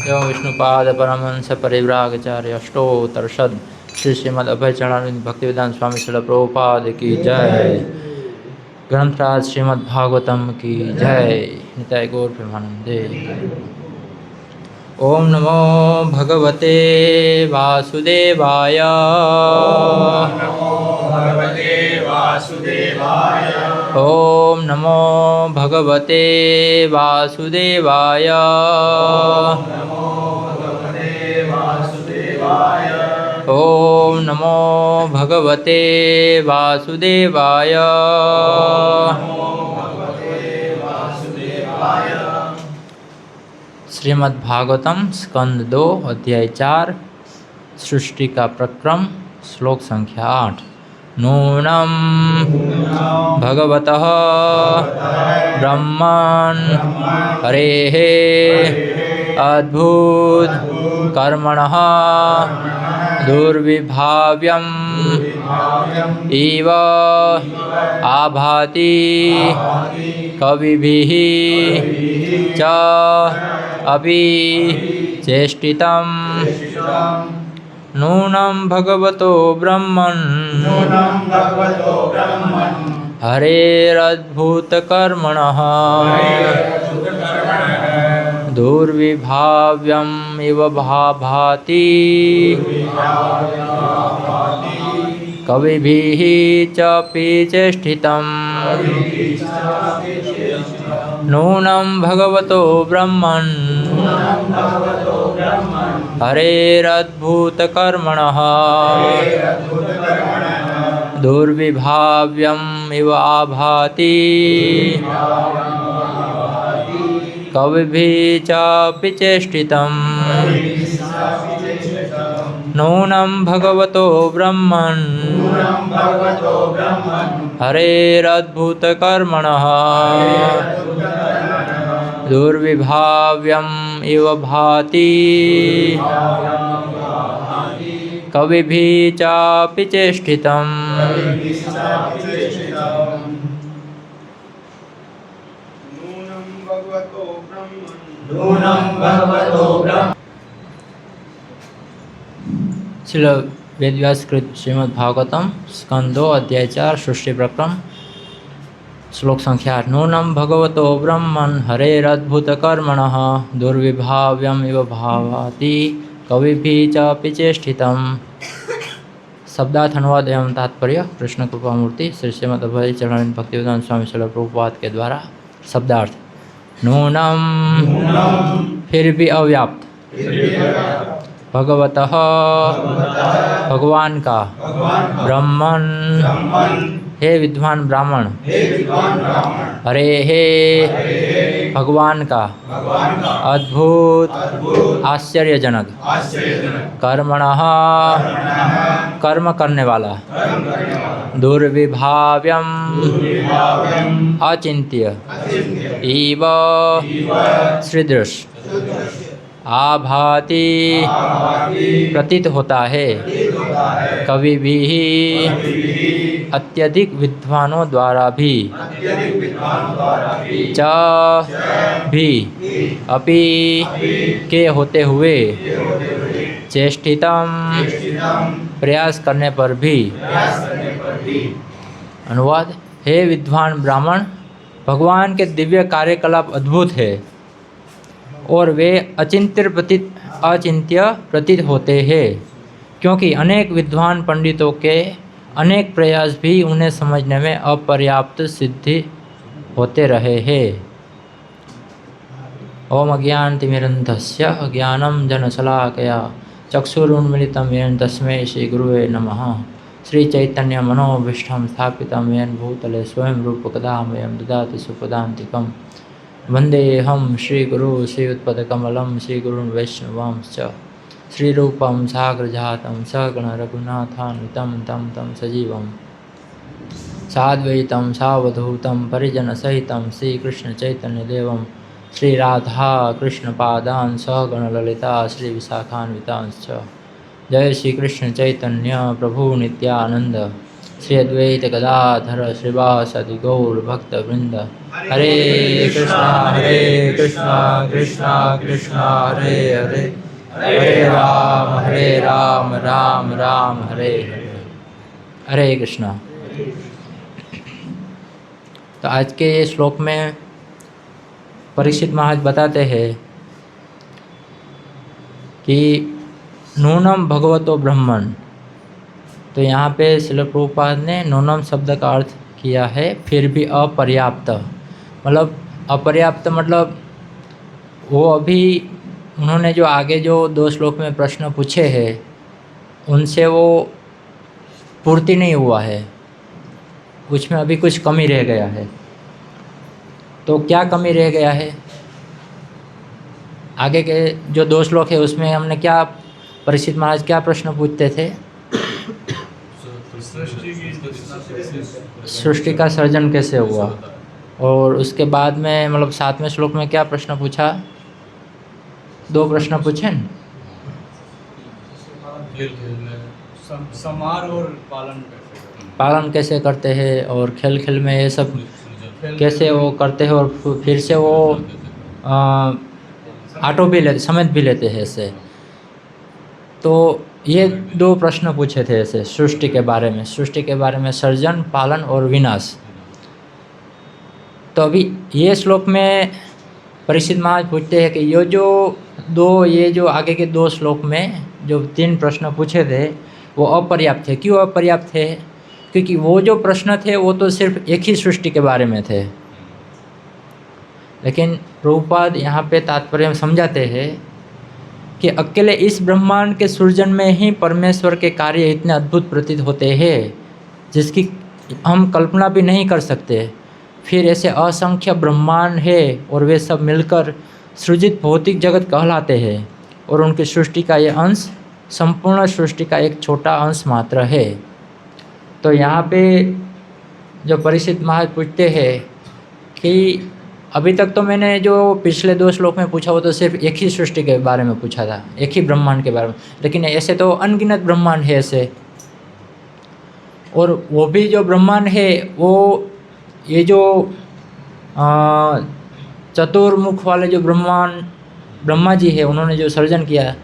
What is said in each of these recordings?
एवं विष्णुपाद परमहंस परिव्राजकाचार्य अष्टोत्तरशत श्री श्रीमद अभय चरणारविंद भक्तिवेदांत स्वामी श्रील प्रभुपाद की जय। ग्रंथराज श्रीमद् भागवतम की जय। निताय गौर प्रेमानंदे। ओम नमो भगवते वासुदेवाय। ओम नमो भगवते वासुदेवाय। ओम नमो भगवते वासुदेवाय। श्रीमद् भागवतम स्कंद 2 अध्याय 4 सृष्टि का प्रक्रम श्लोक संख्या 8। नूनं भगवतः ब्रह्मन् हरेः अद्भुत कर्मणः दुर्विभाव्यम् इव आभाति कविभिः च अपि चेष्टितं। नूनं भगवतो ब्रह्मन् हरेरद्भुतकर्मणः दुर्विभाव्यम् इव भाभाति कविभिः चापि चेष्टितम्। नूनं भगवतो ब्रह्मन् हरेरद्भुतकर्मणः दुर्विभाव्यम् इव आभाति कविभिः चापि चेष्टितम्। नूनं भगवतो ब्रह्मन् हरेरद्भुतकर्मणः दुर्विभाव्यम् इव भाति कविभिः चापि चेष्टितम्। श्रील वेदव्यास कृत श्रीमद् भागवतम स्कंद 2 अध्याय 4 सृष्टि प्रक्रम श्लोक संख्या 8। नूनं भगवतो ब्रह्मन् हरेरद्भुतकर्मणः दुर्विभाव्यम् इव भावाति कविभिः चापि चेष्टितम्। शब्दार्थ अनुवाद एवं तात्पर्य कृष्ण कृपा मूर्ति श्री श्रीमद् अभय चरणारविंद भक्तिवेदांत स्वामी श्रील प्रभुपाद के द्वारा। शब्दार्थ नूनं फिर भी अव्याप्त, भगवतः भगवान का, ब्रह्मन हे विद्वान ब्राह्मण, हरे हे भगवान का, अद्भुत आश्चर्यजनक, कर्मणः कर्म करने वाला, दुर्विभाव्यम अचिंत्य, इव सदृश, आभाति प्रतीत होता है, कवि भी अत्यधिक विद्वानों द्वारा भी, च भी अपि के होते हुए, चेष्टितम प्रयास करने पर भी। अनुवाद हे विद्वान ब्राह्मण, भगवान के दिव्य कार्यकलाप अद्भुत है और वे अचिंत्य प्रतीत होते हैं, क्योंकि अनेक विद्वान पंडितों के अनेक प्रयास भी उन्हें समझने में अपर्याप्त सिद्धि होते रहे हैं। ओम अज्ञानतिमिरन्धस्य अज्ञानं जनशलाकया चक्षुरुन्मीलितं येन तस्मै श्रीगुरुवे नमः। श्रीचैतन्यमनोभीष्टं स्थापितं येन भूतले स्वयं रूपकदा मह्यं ददाति सुपदान्तिकम्। वन्देऽहं श्रीगुरु श्रीयुत्पदकमलं श्रीगुरुन् वैष्णवांश्च श्रीरूपं साग्रजातं सगण रघुनाथान्वितं तं सजीवं साद्वैतं सावधूतं परिजनसहितं श्रीकृष्णचैतन्यदेवं श्रीराधा कृष्णपादान् सगण ललिता श्रीविशाखान्वितांश्च। जय श्रीकृष्ण चैतन्य प्रभु नित्यानंद श्री अद्वैत गदाधर श्रीवासदि गौर भक्तवृंद। हरे कृष्णा कृष्णा कृष्णा हरे हरे, हरे राम राम राम हरे हरे। हरे कृष्णा। तो आज के श्लोक में परीक्षित महाराज बताते हैं कि नूनम भगवतो ब्रह्मन। तो यहाँ पे श्रील प्रभुपाद ने नूनम शब्द का अर्थ किया है फिर भी अपर्याप्त। मतलब अपर्याप्त मतलब वो अभी उन्होंने जो आगे जो 2 श्लोक में प्रश्न पूछे हैं उनसे वो पूर्ति नहीं हुआ है, उसमें अभी कुछ कमी रह गया है। तो क्या कमी रह गया है? आगे के जो 2 श्लोक है उसमें हमने क्या परीक्षित महाराज क्या प्रश्न पूछते थे? सृष्टि का सर्जन कैसे हुआ, और उसके बाद में मतलब 7वें श्लोक में क्या प्रश्न पूछा? 2 प्रश्न पूछे न? समार और पालन कैसे करते हैं, और खेल खेल में ये सब कैसे वो करते हैं, और फिर से वो ऑटो भी लेते, समझ भी लेते हैं ऐसे। तो ये 2 प्रश्न पूछे थे ऐसे सृष्टि के बारे में, सर्जन, पालन और विनाश। तो अभी ये श्लोक में परीक्षित महाराज पूछते हैं कि ये जो आगे के 2 श्लोक में जो 3 प्रश्न पूछे थे वो अपर्याप्त थे। क्यों अपर्याप्त थे? क्योंकि वो जो प्रश्न थे वो तो सिर्फ एक ही सृष्टि के बारे में थे, लेकिन प्रभुपाद यहाँ पे तात्पर्य समझाते हैं कि अकेले इस ब्रह्मांड के सृजन में ही परमेश्वर के कार्य इतने अद्भुत प्रतीत होते हैं जिसकी हम कल्पना भी नहीं कर सकते। फिर ऐसे असंख्य ब्रह्मांड है और वे सब मिलकर सृजित भौतिक जगत कहलाते हैं, और उनकी सृष्टि का ये अंश संपूर्ण सृष्टि का एक छोटा अंश मात्र है। तो यहाँ पे जो परीक्षित महाराज पूछते हैं कि अभी तक तो मैंने जो पिछले 2 श्लोक में पूछा वो तो सिर्फ एक ही सृष्टि के बारे में पूछा था, एक ही ब्रह्मांड के बारे में, लेकिन ऐसे तो अनगिनत ब्रह्मांड है ऐसे। और वो भी जो ब्रह्मांड है वो ये जो चतुर्मुख वाले जो ब्रह्मा जी है उन्होंने जो सर्जन किया,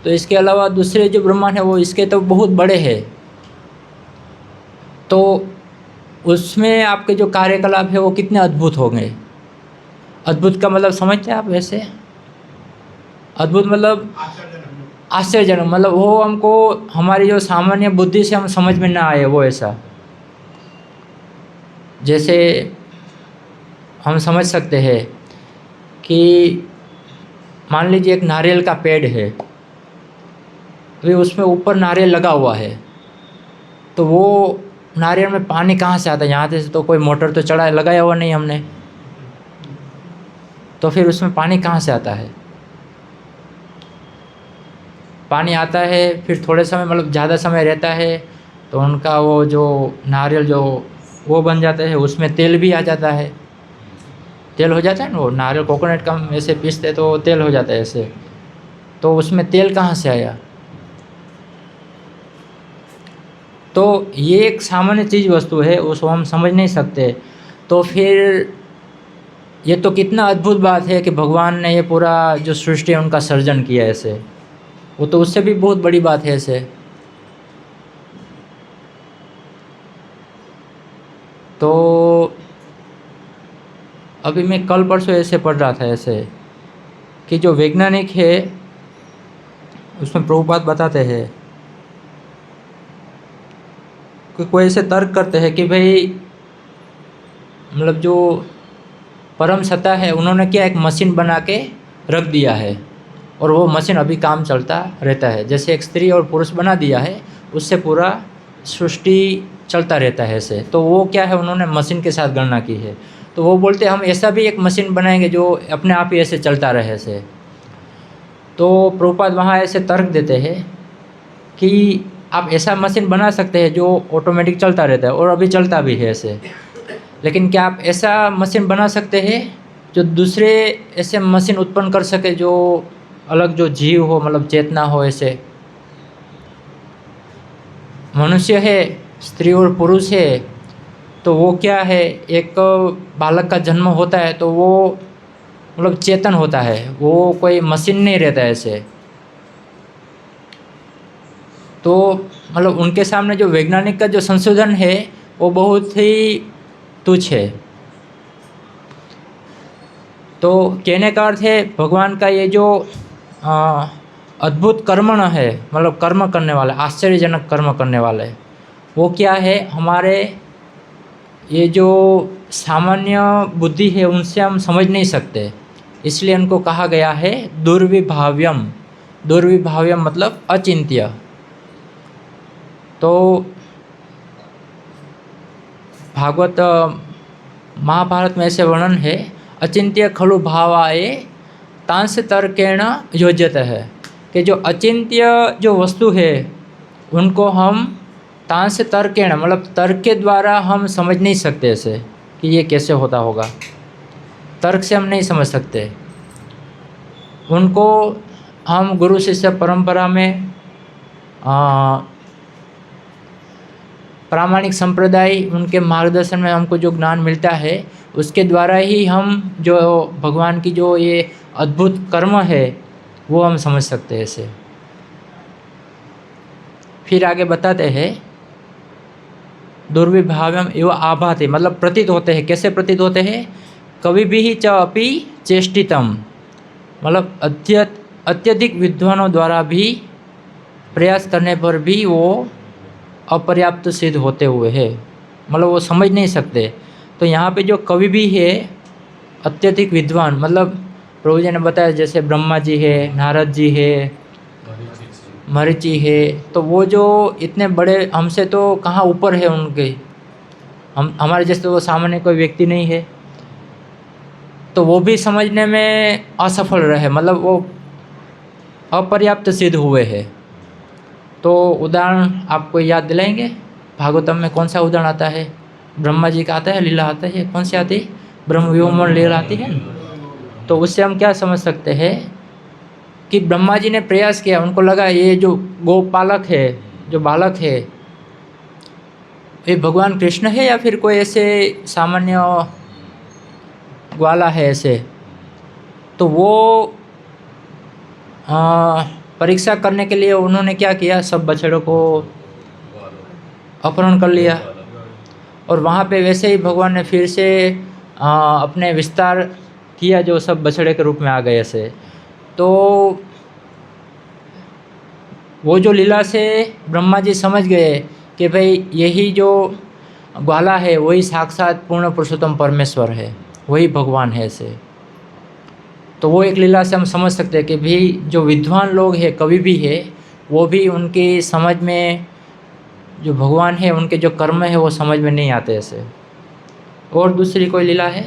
तो इसके अलावा दूसरे जो ब्रह्मांड है वो इसके तो बहुत बड़े हैं। तो उसमें आपके जो कार्यकलाप है वो कितने अद्भुत होंगे। अद्भुत का मतलब समझते हैं आप? वैसे अद्भुत मतलब आश्चर्यजनक, मतलब वो हमको हमारी जो सामान्य बुद्धि से हम समझ में ना आए वो ऐसा। जैसे हम समझ सकते हैं कि मान लीजिए एक नारियल का पेड़ है, अभी उसमें ऊपर नारियल लगा हुआ है, तो वो नारियल में पानी कहाँ से आता है? यहाँ से तो कोई मोटर तो लगाया हुआ नहीं हमने, तो फिर उसमें पानी कहाँ से आता है? पानी आता है फिर थोड़े समय मतलब ज़्यादा समय रहता है तो उनका वो जो नारियल जो वो बन जाता है, उसमें तेल भी आ जाता है, तेल हो जाता है ना। वो नारियल कोकोनट का हम ऐसे पीसते तो तेल हो जाता है ऐसे, तो उसमें तेल कहाँ से आया? तो ये एक सामान्य चीज़ वस्तु है, उसको हम समझ नहीं सकते। तो फिर ये तो कितना अद्भुत बात है कि भगवान ने ये पूरा जो सृष्टि है उनका सर्जन किया ऐसे, वो तो उससे भी बहुत बड़ी बात है ऐसे। तो अभी मैं कल परसों ऐसे पढ़ रहा था ऐसे कि जो वैज्ञानिक है उसमें प्रभुपाद बताते हैं कि कोई ऐसे तर्क करते हैं कि भाई मतलब जो परम सत्ता है उन्होंने क्या एक मशीन बना के रख दिया है, और वो मशीन अभी काम चलता रहता है। जैसे एक स्त्री और पुरुष बना दिया है, उससे पूरा सृष्टि चलता रहता है ऐसे। तो वो क्या है, उन्होंने मशीन के साथ गणना की है। तो वो बोलते हैं हम ऐसा भी एक मशीन बनाएंगे जो अपने आप ही ऐसे चलता रहे ऐसे। तो प्रभुपाद वहाँ ऐसे तर्क देते हैं कि आप ऐसा मशीन बना सकते हैं जो ऑटोमेटिक चलता रहता है और अभी चलता भी है ऐसे, लेकिन क्या आप ऐसा मशीन बना सकते हैं जो दूसरे ऐसे मशीन उत्पन्न कर सके जो अलग जो जीव हो, मतलब चेतना हो ऐसे? मनुष्य है, स्त्री और पुरुष है, तो वो क्या है, एक बालक का जन्म होता है तो वो मतलब चेतन होता है, वो कोई मशीन नहीं रहता है ऐसे। तो मतलब उनके सामने जो वैज्ञानिक का जो संशोधन है वो बहुत ही तुच्छ है। तो कहने का अर्थ है भगवान का ये जो अद्भुत कर्मण है, मतलब कर्म करने वाले, आश्चर्यजनक कर्म करने वाले, वो क्या है, हमारे ये जो सामान्य बुद्धि है उनसे हम समझ नहीं सकते, इसलिए उनको कहा गया है दुर्विभाव्यम। दुर्विभाव्यम मतलब अचिंत्य। तो भागवत महाभारत में ऐसे वर्णन है, अचिंत्य खलु भावाए तांस तर्केण योज्यत है, कि जो अचिंत्य जो वस्तु है उनको हम तांस तर्केण मतलब तर्क के द्वारा हम समझ नहीं सकते ऐसे कि ये कैसे होता होगा, तर्क से हम नहीं समझ सकते। उनको हम गुरु शिष्य परंपरा में प्रामाणिक संप्रदाय उनके मार्गदर्शन में हमको जो ज्ञान मिलता है उसके द्वारा ही हम जो भगवान की जो ये अद्भुत कर्म है वो हम समझ सकते हैं ऐसे। फिर आगे बताते हैं दुर्विभाव्यम एवं आभाते मतलब प्रतीत होते हैं। कैसे प्रतीत होते हैं? कवि भी ही च अपि चेष्टितम मतलब अत्यधिक विद्वानों द्वारा भी प्रयास करने पर भी वो अपर्याप्त सिद्ध होते हुए है, मतलब वो समझ नहीं सकते। तो यहाँ पे जो कवि भी है अत्यधिक विद्वान, मतलब प्रभु जी ने बताया जैसे ब्रह्मा जी है, नारद जी है, मरीचि है, तो वो जो इतने बड़े हमसे तो कहाँ ऊपर है उनके, हम हमारे जैसे वो सामान्य कोई व्यक्ति नहीं है, तो वो भी समझने में असफल रहे, मतलब वो अपर्याप्त सिद्ध हुए हैं। तो उदाहरण आपको याद दिलाएंगे, भागवतम में कौन सा उदाहरण आता है? ब्रह्मा जी का आता है, लीला आता है, कौन सी आती है? ब्रह्म विवरण लीला आती है। तो उससे हम क्या समझ सकते हैं कि ब्रह्मा जी ने प्रयास किया, उनको लगा ये जो गोपालक है, जो बालक है, ये भगवान कृष्ण है या फिर कोई ऐसे सामान्य ग्वाला है ऐसे। तो वो परीक्षा करने के लिए उन्होंने क्या किया, सब बछड़ों को अपहरण कर लिया और वहाँ पे वैसे ही भगवान ने फिर से अपने विस्तार किया, जो सब बछड़े के रूप में आ गए ऐसे। तो वो जो लीला से ब्रह्मा जी समझ गए कि भाई यही जो ग्वाला है वही साक्षात पूर्ण पुरुषोत्तम परमेश्वर है, वही भगवान है ऐसे। तो वो एक लीला से हम समझ सकते हैं कि भी जो विद्वान लोग हैं, कवि भी है, वो भी उनकी समझ में जो भगवान है उनके जो कर्म है वो समझ में नहीं आते ऐसे। और दूसरी कोई लीला है?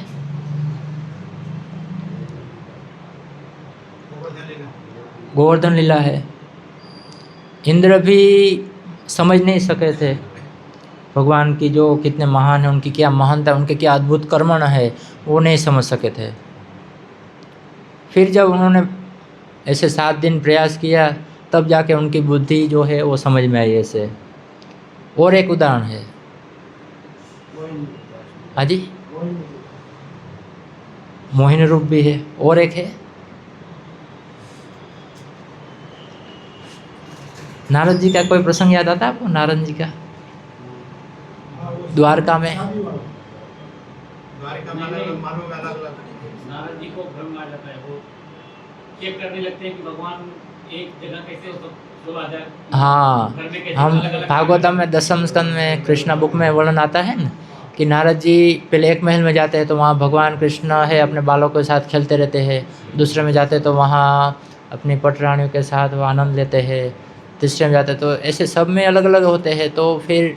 गोवर्धन लीला है। इंद्र भी समझ नहीं सके थे भगवान की जो कितने महान है, उनकी क्या महानता, उनके क्या अद्भुत कर्मण है, वो नहीं समझ सके थे। फिर जब उन्होंने ऐसे 7 दिन प्रयास किया तब जाके उनकी बुद्धि जो है वो समझ में आई ऐसे। और एक उदाहरण है, हाँ जी, मोहिनी रूप भी है। और एक है नारद जी का कोई प्रसंग याद आता है आपको? नारद जी का द्वारका में नारद जी को भ्रम आ जाता है, वो चेक करने लगते हैं कि भगवान एक जगह कैसे हो तो आ जाए। हाँ, हम भागवतम में 10वें स्कंद में कृष्णा बुक में वर्णन आता है ना कि नारद जी पहले एक महल में जाते हैं तो वहाँ भगवान कृष्ण है अपने बालों के साथ खेलते रहते हैं, दूसरे में जाते तो वहाँ अपनी पटरानियों के साथ वो आनंद लेते हैं, तीसरे में जाते तो ऐसे सब में अलग अलग होते हैं। तो फिर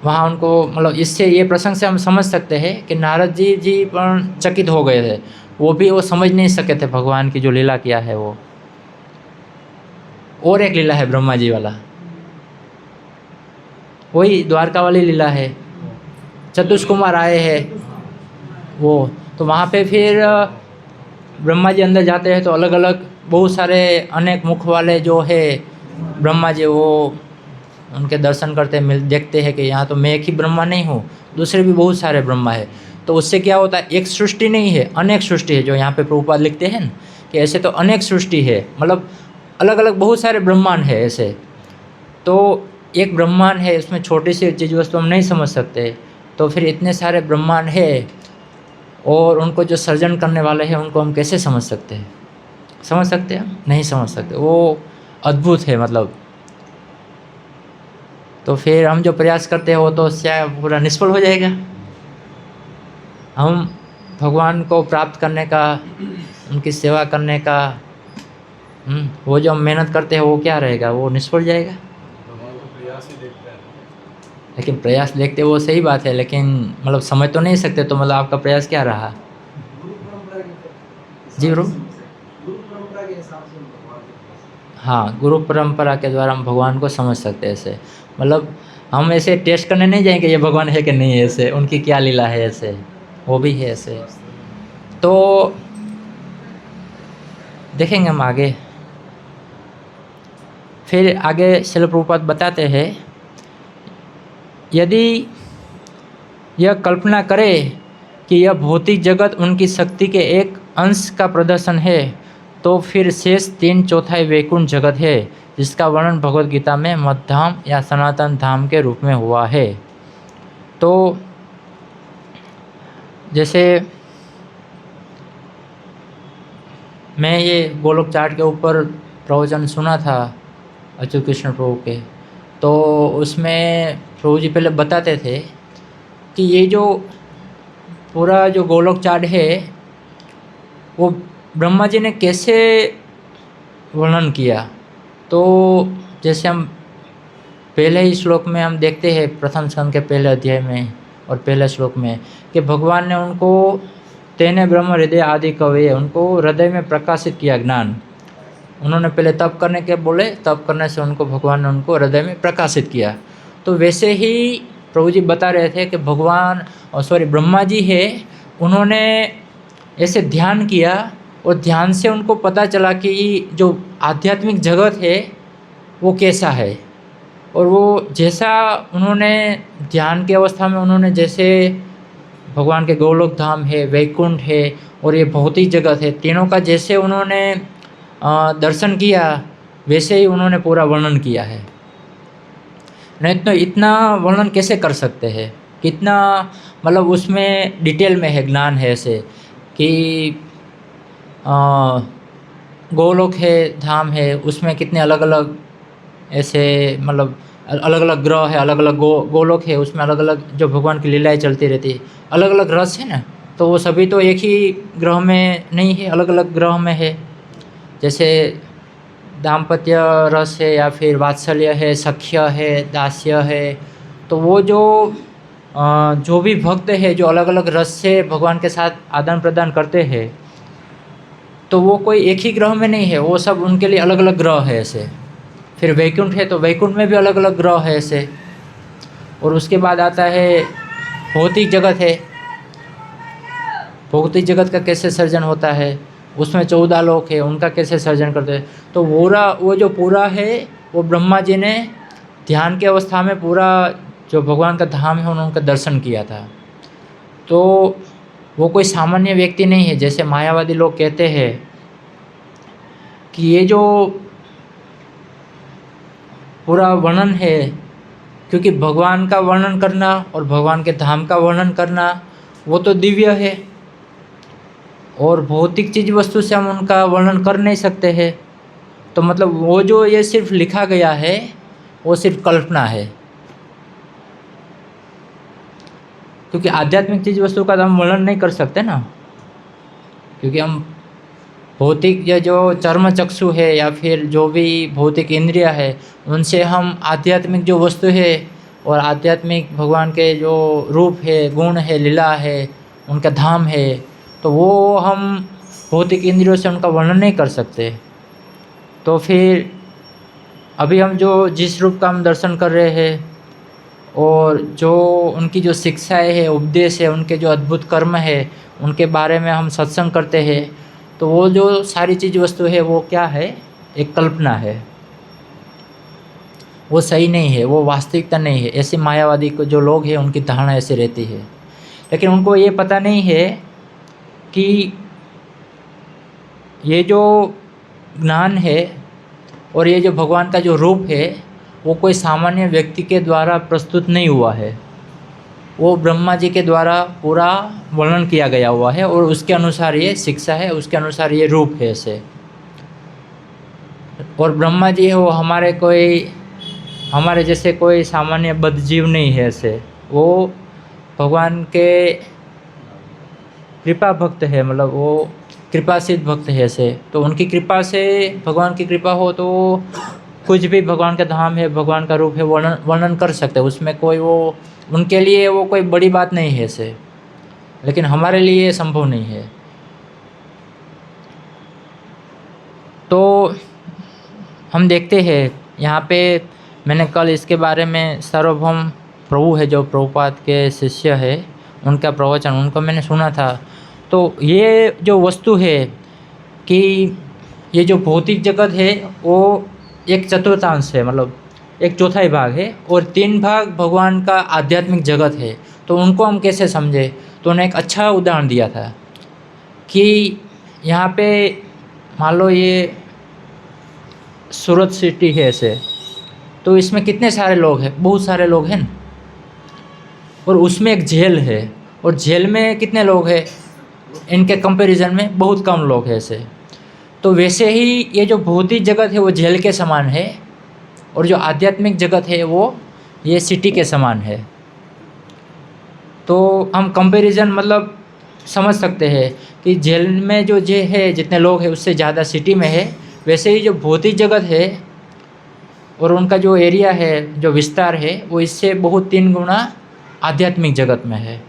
वहाँ उनको मतलब इससे ये प्रसंग से हम समझ सकते हैं कि नारद जी पर चकित हो गए थे, वो भी वो समझ नहीं सके थे भगवान की जो लीला किया है वो। और एक लीला है ब्रह्मा जी वाला, वही द्वारका वाली लीला है, चतुष्कुमार आए हैं वो। तो वहाँ पे फिर ब्रह्मा जी अंदर जाते हैं तो अलग अलग बहुत सारे अनेक मुख वाले जो है ब्रह्मा जी वो उनके दर्शन करते देखते हैं कि यहाँ तो मैं एक ही ब्रह्मा नहीं हूँ, दूसरे भी बहुत सारे ब्रह्मा है। तो उससे क्या होता है, एक सृष्टि नहीं है, अनेक सृष्टि है। जो यहाँ पे प्रभुपाद लिखते हैं ना कि ऐसे तो अनेक सृष्टि है, मतलब अलग अलग बहुत सारे ब्रह्मांड है ऐसे। तो एक ब्रह्मांड है, उसमें छोटी सी चीज़ वस्तु हम नहीं समझ सकते, तो फिर इतने सारे ब्रह्मांड है और उनको जो सर्जन करने वाले हैं उनको हम कैसे समझ सकते हैं? समझ सकते हैं? नहीं समझ सकते। वो अद्भुत है मतलब। तो फिर हम जो प्रयास करते हैं वो तो क्या पूरा निष्फल हो जाएगा। हम भगवान को प्राप्त करने का, उनकी सेवा करने का वो जो हम मेहनत करते हैं वो क्या रहेगा, वो निष्फल जाएगा। भगवान को प्रयास ही देखते हैं। लेकिन प्रयास देखते वो सही बात है, लेकिन मतलब समझ तो नहीं सकते। तो मतलब आपका प्रयास क्या रहा? गुरु परंपरा के जी ब्रो। गुरु परंपरा के हिसाब से भगवान को हाँ, गुरु परंपरा के द्वारा हम भगवान को समझ सकते हैं ऐसे। मतलब हम ऐसे टेस्ट करने नहीं जाएंगे ये भगवान है कि नहीं है, ऐसे उनकी क्या लीला है, ऐसे वो भी है ऐसे। तो देखेंगे हम आगे। फिर आगे श्रील प्रभुपाद बताते हैं, यदि यह कल्पना करे कि यह भौतिक जगत उनकी शक्ति के एक अंश का प्रदर्शन है, तो फिर शेष 3/4 वैकुंठ जगत है, जिसका वर्णन भगवद गीता में मध्धाम या सनातन धाम के रूप में हुआ है। तो जैसे मैं ये गोलोक चार्ट के ऊपर प्रवचन सुना था अच्युत कृष्ण प्रभु के, तो उसमें प्रभु जी पहले बताते थे कि ये जो पूरा जो गोलोक चार्ट है वो ब्रह्मा जी ने कैसे वर्णन किया। तो जैसे हम पहले ही श्लोक में हम देखते हैं, प्रथम स्कंद के पहले अध्याय में और पहले श्लोक में, कि भगवान ने उनको तेने ब्रह्म हृदय आदि कवि, उनको हृदय में प्रकाशित किया ज्ञान। उन्होंने पहले तप करने के बोले, तप करने से उनको भगवान ने उनको हृदय में प्रकाशित किया। तो वैसे ही प्रभु जी बता रहे थे कि भगवान ब्रह्मा जी है, उन्होंने ऐसे ध्यान किया और ध्यान से उनको पता चला कि जो आध्यात्मिक जगत है वो कैसा है। और वो जैसा उन्होंने ध्यान की अवस्था में उन्होंने जैसे भगवान के गोलोक धाम है, वैकुंठ है और ये भौतिक जगत है, तीनों का जैसे उन्होंने दर्शन किया वैसे ही उन्होंने पूरा वर्णन किया है। नहीं तो इतना वर्णन कैसे कर सकते हैं, कितना मतलब उसमें डिटेल में है, ज्ञान है ऐसे कि गोलोक है, धाम है, उसमें कितने अलग अलग ऐसे मतलब अलग अलग ग्रह है, अलग अलग गोलोक है, उसमें अलग अलग जो भगवान की लीलाएं चलती रहती है, अलग अलग रस है ना। तो वो सभी तो एक ही ग्रह में नहीं है, अलग अलग ग्रह में है। जैसे दाम्पत्य रस है या फिर वात्सल्य है, सख्य है, दास्य है। तो वो जो भी भक्त है जो अलग अलग रस से भगवान के साथ आदान प्रदान करते हैं, तो वो कोई एक ही ग्रह में नहीं है, वो सब उनके लिए अलग अलग ग्रह है ऐसे। फिर वैकुंठ है तो वैकुंठ में भी अलग अलग ग्रह है ऐसे। और उसके बाद आता है भौतिक जगत है। भौतिक जगत का कैसे सर्जन होता है, उसमें 14 लोक है, उनका कैसे सर्जन करते हैं। तो वो जो पूरा है वो ब्रह्मा जी ने ध्यान की अवस्था में पूरा जो भगवान का धाम है उनका दर्शन किया था। तो वो कोई सामान्य व्यक्ति नहीं है, जैसे मायावादी लोग कहते हैं कि ये जो पूरा वर्णन है, क्योंकि भगवान का वर्णन करना और भगवान के धाम का वर्णन करना वो तो दिव्य है, और भौतिक चीज़ वस्तु से हम उनका वर्णन कर नहीं सकते हैं। तो मतलब वो जो ये सिर्फ लिखा गया है वो सिर्फ कल्पना है, क्योंकि आध्यात्मिक चीज़ वस्तु का तो हम वर्णन नहीं कर सकते ना। क्योंकि हम भौतिक या जो चर्म चक्षु है या फिर जो भी भौतिक इंद्रिया है उनसे हम आध्यात्मिक जो वस्तु है और आध्यात्मिक भगवान के जो रूप है, गुण है, लीला है, उनका धाम है, तो वो हम भौतिक इंद्रियों से उनका वर्णन नहीं कर सकते। तो फिर अभी हम जिस रूप का हम दर्शन कर रहे हैं और जो उनकी जो शिक्षाएं है, उपदेश है, उनके जो अद्भुत कर्म है, उनके बारे में हम सत्संग करते हैं, तो वो जो सारी चीज़ वस्तु है वो क्या है, एक कल्पना है। वो सही नहीं है, वो वास्तविकता नहीं है। ऐसे मायावादी को जो लोग हैं उनकी धारणा ऐसे रहती है, लेकिन उनको ये पता नहीं है कि ये जो ज्ञान है और ये जो भगवान का जो रूप है वो कोई सामान्य व्यक्ति के द्वारा प्रस्तुत नहीं हुआ है, वो ब्रह्मा जी के द्वारा पूरा वर्णन किया गया हुआ है और उसके अनुसार ये शिक्षा है, उसके अनुसार ये रूप है ऐसे। और ब्रह्मा जी है वो हमारे जैसे कोई सामान्य बद्धजीव नहीं है ऐसे, वो भगवान के कृपा भक्त है, मतलब वो कृपासित भक्त है ऐसे। तो उनकी कृपा से, भगवान की कृपा हो तो कुछ भी भगवान का धाम है, भगवान का रूप है, वर्णन कर सकते हैं, उसमें कोई वो उनके लिए वो कोई बड़ी बात नहीं है ऐसे। लेकिन हमारे लिए ये संभव नहीं है। तो हम देखते हैं यहाँ पे, मैंने कल इसके बारे में सार्वभौम प्रभु है जो प्रभुपाद के शिष्य है, उनका प्रवचन उनको मैंने सुना था। तो ये जो वस्तु है कि ये जो भौतिक जगत है वो एक चतुर्थांश है, मतलब एक चौथाई भाग है, और 3 भाग भगवान का आध्यात्मिक जगत है। तो उनको हम कैसे समझे, तो उन्हें एक अच्छा उदाहरण दिया था कि यहाँ पे मान लो ये सूरत सिटी है ऐसे, तो इसमें कितने सारे लोग हैं, बहुत सारे लोग हैं, और उसमें एक जेल है, और जेल में कितने लोग हैं, इनके कंपैरिजन में बहुत कम लोग हैं ऐसे। तो वैसे ही ये जो भौतिक जगत है वो जेल के समान है, और जो आध्यात्मिक जगत है वो ये सिटी के समान है। तो हम कंपैरिजन मतलब समझ सकते हैं कि जेल में जो है जितने लोग हैं उससे ज़्यादा सिटी में है, वैसे ही जो भौतिक जगत है और उनका जो एरिया है, जो विस्तार है, वो इससे बहुत 3 गुना आध्यात्मिक जगत में है।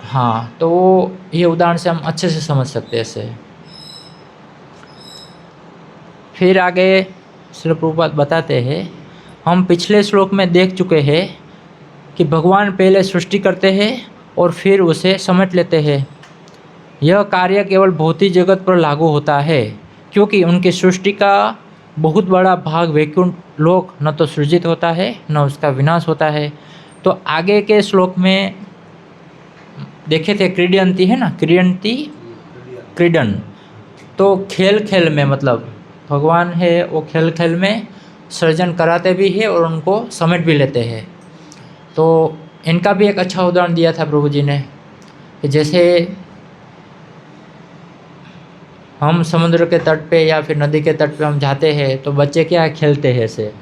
हाँ, तो वो ये उदाहरण से हम अच्छे से समझ सकते हैं इसे। फिर आगे श्री प्रभुपाद बताते हैं, हम पिछले श्लोक में देख चुके हैं कि भगवान पहले सृष्टि करते हैं और फिर उसे समेट लेते हैं। यह कार्य केवल भौतिक जगत पर लागू होता है, क्योंकि उनकी सृष्टि का बहुत बड़ा भाग वैकुंठ लोक न तो सृजित होता है न उसका विनाश होता है। तो आगे के श्लोक में देखे थे क्रीडयंती है ना, क्रीडन, तो खेल खेल में, मतलब भगवान है वो खेल खेल में सृजन कराते भी है और उनको समेट भी लेते हैं। तो इनका भी एक अच्छा उदाहरण दिया था प्रभु जी ने कि जैसे हम समुद्र के तट पे या फिर नदी के तट पे हम जाते हैं तो बच्चे क्या खेलते हैं ऐसे,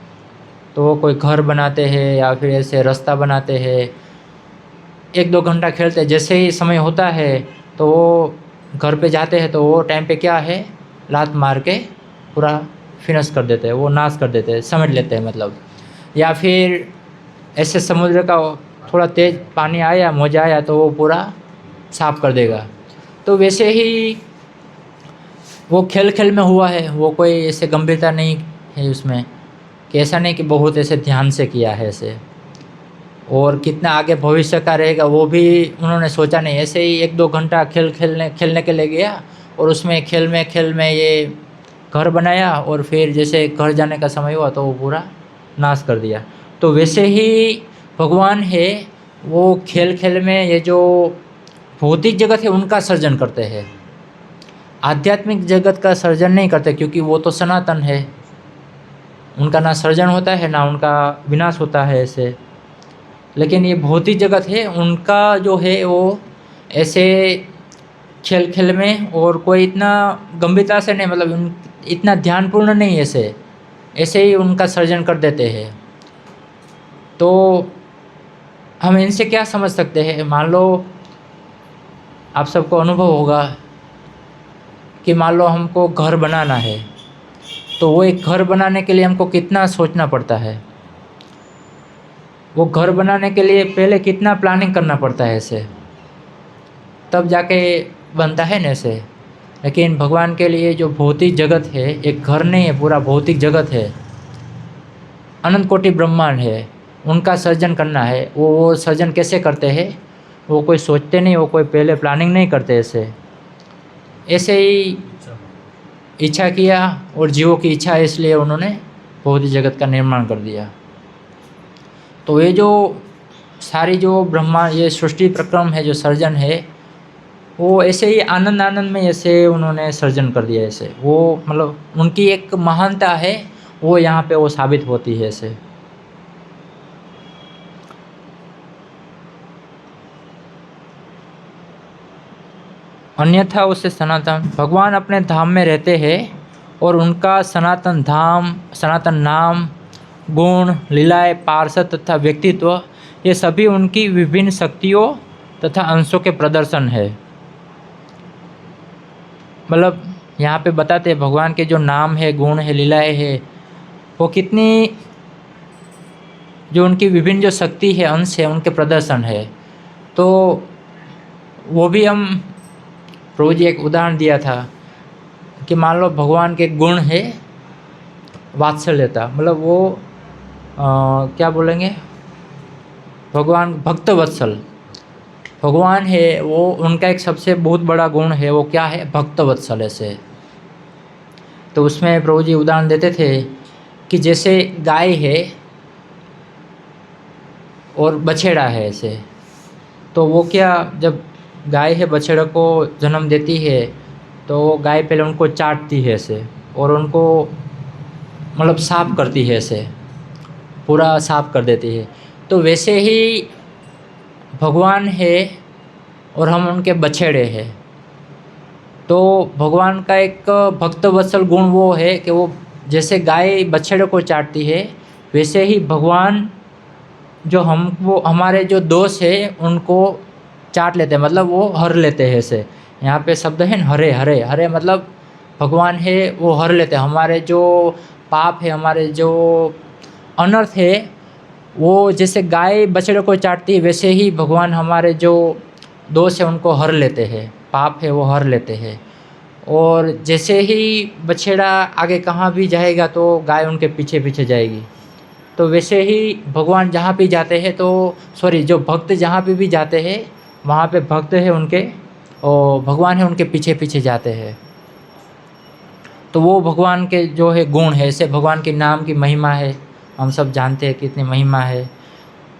तो वो कोई घर बनाते हैं या फिर ऐसे रास्ता बनाते हैं, 1-2 घंटा खेलते हैं। जैसे ही समय होता है तो वो घर पे जाते हैं, तो वो टाइम पे क्या है, लात मार के पूरा फिनिश कर देते हैं, वो नाश कर देते हैं, समेट लेते हैं मतलब। या फिर ऐसे समुद्र का थोड़ा तेज़ पानी आया, मौजा आया, तो वो पूरा साफ कर देगा। तो वैसे ही वो खेल खेल में हुआ है, वो कोई ऐसे गंभीरता नहीं है उसमें, कि ऐसा नहीं कि बहुत ऐसे ध्यान से किया है ऐसे, और कितना आगे भविष्य का रहेगा वो भी उन्होंने सोचा नहीं। ऐसे ही 1-2 घंटा खेलने के लिए गया और उसमें खेल में ये घर बनाया, और फिर जैसे घर जाने का समय हुआ तो वो पूरा नाश कर दिया। तो वैसे ही भगवान है वो खेल खेल में ये जो भौतिक जगत है उनका सर्जन करते हैं, आध्यात्मिक जगत का सर्जन नहीं करते, क्योंकि वो तो सनातन है, उनका ना सर्जन होता है ना उनका विनाश होता है ऐसे। लेकिन ये भौतिक जगत है उनका जो है वो ऐसे खेल खेल में, और कोई इतना गंभीरता से नहीं, मतलब इतना ध्यानपूर्ण नहीं, ऐसे ही उनका सर्जन कर देते हैं। तो हम इनसे क्या समझ सकते हैं, मान लो आप सबको अनुभव होगा कि मान लो हमको घर बनाना है, तो वो एक घर बनाने के लिए हमको कितना सोचना पड़ता है, वो घर बनाने के लिए पहले कितना प्लानिंग करना पड़ता है ऐसे, तब जाके बनता है ना ऐसे। लेकिन भगवान के लिए जो भौतिक जगत है, एक घर नहीं है, पूरा भौतिक जगत है, अनंत कोटि ब्रह्मांड है, उनका सर्जन करना है। वो सर्जन कैसे करते हैं, वो कोई सोचते नहीं, वो कोई पहले प्लानिंग नहीं करते, ऐसे ही इच्छा किया, और जीवों की इच्छा है इसलिए उन्होंने भौतिक जगत का निर्माण कर दिया। तो ये जो सारी जो ब्रह्मा ये सृष्टि प्रक्रम है, जो सर्जन है, वो ऐसे ही आनंद आनंद में ऐसे उन्होंने सर्जन कर दिया। ऐसे वो मतलब उनकी एक महानता है, वो यहाँ पे वो साबित होती है ऐसे। अन्यथा उससे सनातन भगवान अपने धाम में रहते हैं और उनका सनातन धाम, सनातन नाम, गुण, लीलाएं, पार्षद तथा व्यक्तित्व, ये सभी उनकी विभिन्न शक्तियों तथा अंशों के प्रदर्शन है। मतलब यहाँ पे बताते हैं भगवान के जो नाम है, गुण है, लीलाएं है, वो कितनी, जो उनकी विभिन्न जो शक्ति है, अंश है, उनके प्रदर्शन है। तो वो भी हम प्रभु जी एक उदाहरण दिया था कि मान लो भगवान के गुण है वात्सल्यता, मतलब वो क्या बोलेंगे, भगवान भक्त वत्सल भगवान है, वो उनका एक सबसे बहुत बड़ा गुण है, वो क्या है, भक्त वत्सल ऐसे। तो उसमें प्रभु जी उदाहरण देते थे कि जैसे गाय है और बछड़ा है ऐसे, तो वो क्या, जब गाय है बछड़ा को जन्म देती है तो गाय पहले उनको चाटती है ऐसे और उनको मतलब साफ करती है ऐसे, पूरा साफ कर देती है। तो वैसे ही भगवान है और हम उनके बछड़े हैं। तो भगवान का एक भक्तवत्सल गुण वो है कि वो जैसे गाय बछड़े को चाटती है, वैसे ही भगवान जो हमको हमारे जो दोष है उनको चाट लेते हैं, मतलब वो हर लेते हैं ऐसे। यहाँ पे शब्द है न हरे, हरे हरे मतलब भगवान है वो हर लेते हैं हमारे जो पाप है, हमारे जो अनर्थ है, वो जैसे गाय बछड़े को चाटती है वैसे ही भगवान हमारे जो दोष है उनको हर लेते हैं, पाप है वो हर लेते हैं। और जैसे ही बछड़ा आगे कहाँ भी जाएगा तो गाय उनके पीछे पीछे जाएगी। तो वैसे ही भगवान जहाँ भी जाते हैं तो जो भक्त जहाँ पे भी जाते हैं वहाँ पे भक्त है उनके और भगवान है उनके पीछे पीछे जाते हैं। तो वो भगवान के जो है गुण है, ऐसे भगवान के नाम की महिमा है, हम सब जानते हैं कितनी महिमा है।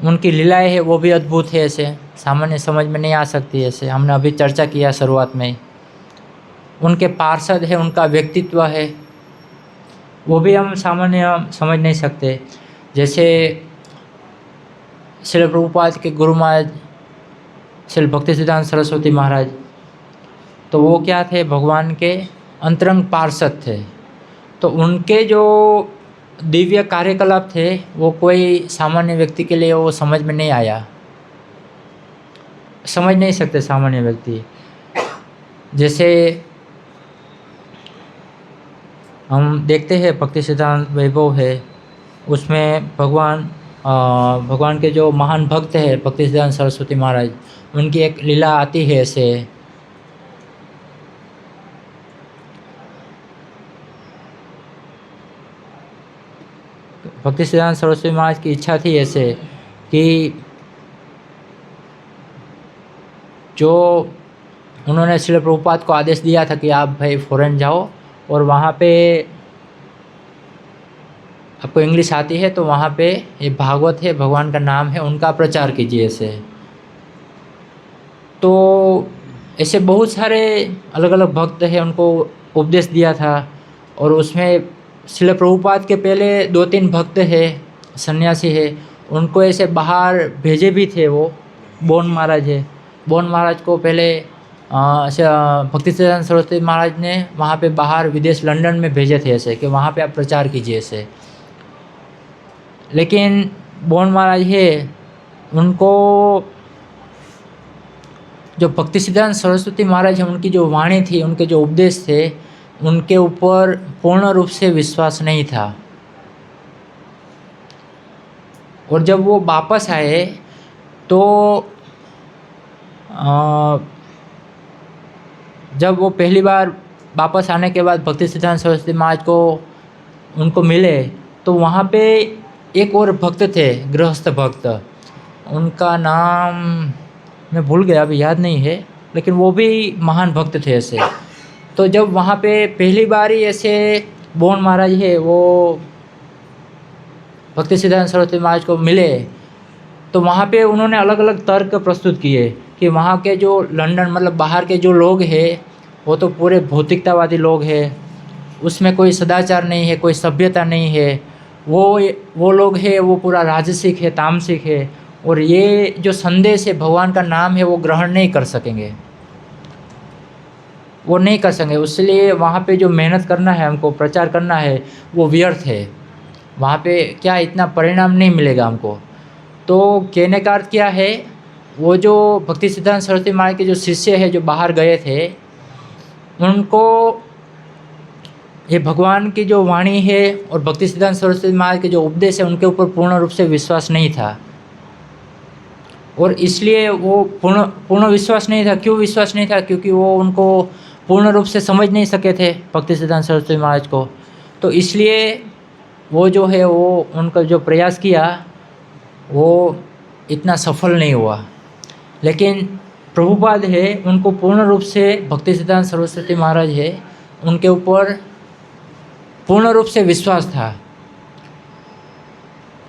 उनकी लीलाएं है वो भी अद्भुत है, ऐसे सामान्य समझ में नहीं आ सकती। ऐसे हमने अभी चर्चा किया शुरुआत में। उनके पार्षद है, उनका व्यक्तित्व है, वो भी हम सामान्य समझ नहीं सकते। जैसे श्री प्रभुपाद के गुरु महाराज श्री भक्तिसिद्धांत सरस्वती महाराज, तो वो क्या थे, भगवान के अंतरंग पार्षद थे। तो उनके जो दिव्य कार्यकलाप थे वो कोई सामान्य व्यक्ति के लिए वो समझ में नहीं आया, समझ नहीं सकते सामान्य व्यक्ति। जैसे हम देखते हैं भक्ति सिद्धांत वैभव है, उसमें भगवान के जो महान भक्त है भक्ति सिद्धांत सरस्वती महाराज, उनकी एक लीला आती है ऐसे। भक्ति सिद्धांत सरस्वती महाराज की इच्छा थी ऐसे कि जो उन्होंने श्री प्रभुपाद को आदेश दिया था कि आप भाई फॉरेन जाओ और वहाँ पे आपको इंग्लिश आती है तो वहाँ पे ये भागवत है, भगवान का नाम है, उनका प्रचार कीजिए ऐसे। तो ऐसे बहुत सारे अलग अलग भक्त हैं, उनको उपदेश दिया था। और उसमें श्रील प्रभुपाद के पहले 2-3 भक्त हैं, सन्यासी है, उनको ऐसे बाहर भेजे भी थे। वो बोन महाराज है, बोन महाराज को पहले भक्ति सिद्धांत सरस्वती महाराज ने वहाँ पे बाहर विदेश लंदन में भेजे थे ऐसे कि वहाँ पे आप प्रचार कीजिए ऐसे। लेकिन बोन महाराज है, उनको जो भक्ति सिद्धांत सरस्वती महाराज है उनकी जो वाणी थी, उनके जो उपदेश थे, उनके ऊपर पूर्ण रूप से विश्वास नहीं था। और जब वो वापस आए तो जब वो पहली बार वापस आने के बाद भक्ति सिद्धांत सरस्वती महाराज को उनको मिले तो वहाँ पे एक और भक्त थे, गृहस्थ भक्त, उनका नाम मैं भूल गया, अभी याद नहीं है, लेकिन वो भी महान भक्त थे ऐसे। तो जब वहाँ पे पहली बार ही ऐसे बोन महाराज है वो भक्ति सिद्धांत सरस्वती महाराज को मिले तो वहाँ पे उन्होंने अलग अलग तर्क प्रस्तुत किए कि वहाँ के जो लंदन मतलब बाहर के जो लोग हैं वो तो पूरे भौतिकतावादी लोग हैं, उसमें कोई सदाचार नहीं है, कोई सभ्यता नहीं है। वो लोग हैं वो पूरा राजसिक है, तामसिक है, और ये जो संदेश है भगवान का नाम है वो ग्रहण नहीं कर सकेंगे, वो नहीं कर सकेंगे। इसलिए वहाँ पे जो मेहनत करना है हमको, प्रचार करना है, वो व्यर्थ है। वहाँ पे क्या इतना परिणाम नहीं मिलेगा हमको। तो कहने का अर्थ क्या है, वो जो भक्ति सिद्धांत सरस्वती महाराज के जो शिष्य हैं जो बाहर गए थे, उनको ये भगवान की जो वाणी है और भक्ति सिद्धांत सरस्वती महाराज के जो उपदेश है उनके ऊपर पूर्ण रूप से विश्वास नहीं था। और इसलिए वो पूर्ण विश्वास नहीं था। क्यों विश्वास नहीं था? क्योंकि वो उनको पूर्ण रूप से समझ नहीं सके थे भक्ति सिद्धांत सरस्वती महाराज को। तो इसलिए वो जो है वो उनका जो प्रयास किया वो इतना सफल नहीं हुआ। लेकिन प्रभुपाद है उनको पूर्ण रूप से भक्ति सिद्धांत सरस्वती महाराज है उनके ऊपर पूर्ण रूप से विश्वास था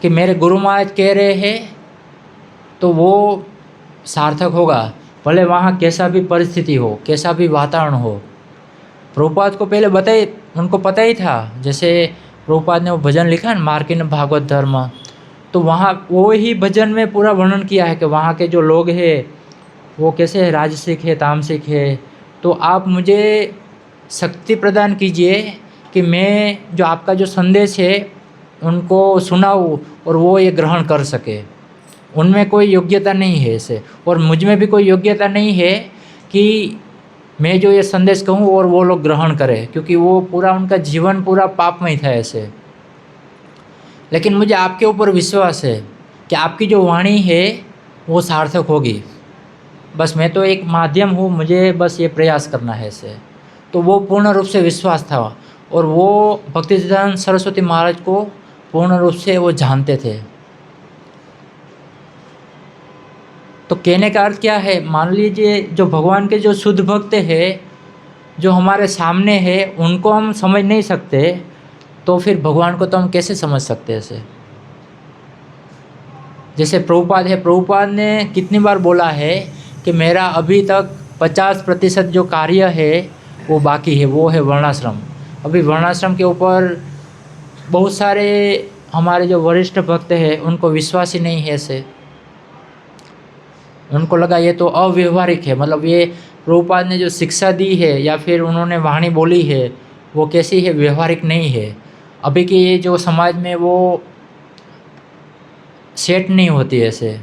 कि मेरे गुरु महाराज कह रहे हैं तो वो सार्थक होगा, भले वहाँ कैसा भी परिस्थिति हो, कैसा भी वातावरण हो। प्रभुपाद को पहले उनको पता ही था। जैसे प्रभुपाद ने वो भजन लिखा ना, मार्किन भागवत धर्म, तो वहाँ वो ही भजन में पूरा वर्णन किया है कि वहाँ के जो लोग हैं वो कैसे है, राजसिक है, तामसिक है। तो आप मुझे शक्ति प्रदान कीजिए कि मैं जो आपका जो संदेश है उनको सुनाऊँ और वो ये ग्रहण कर सके। उनमें कोई योग्यता नहीं है ऐसे, और मुझ में भी कोई योग्यता नहीं है कि मैं जो ये संदेश कहूँ और वो लोग ग्रहण करें, क्योंकि वो पूरा उनका जीवन पूरा पापमय था ऐसे। लेकिन मुझे आपके ऊपर विश्वास है कि आपकी जो वाणी है वो सार्थक होगी। बस मैं तो एक माध्यम हूँ, मुझे बस ये प्रयास करना है ऐसे। तो वो पूर्ण रूप से विश्वास था और वो भक्ति सिद्धांत सरस्वती महाराज को पूर्ण रूप से वो जानते थे। तो कहने का अर्थ क्या है, मान लीजिए जो भगवान के जो शुद्ध भक्त हैं जो हमारे सामने है उनको हम समझ नहीं सकते, तो फिर भगवान को तो हम कैसे समझ सकते हैं ऐसे। जैसे प्रभुपाद है, प्रभुपाद ने कितनी बार बोला है कि मेरा अभी तक 50% जो कार्य है वो बाकी है, वो है वर्णाश्रम। अभी वर्णाश्रम के ऊपर बहुत सारे हमारे जो वरिष्ठ भक्त हैं उनको विश्वास ही नहीं है ऐसे। उनको लगा ये तो अव्यवहारिक है, मतलब ये प्रभुपाद ने जो शिक्षा दी है या फिर उन्होंने वाणी बोली है वो कैसी है, व्यवहारिक नहीं है। अभी की ये जो समाज में वो सेट नहीं होती ऐसे,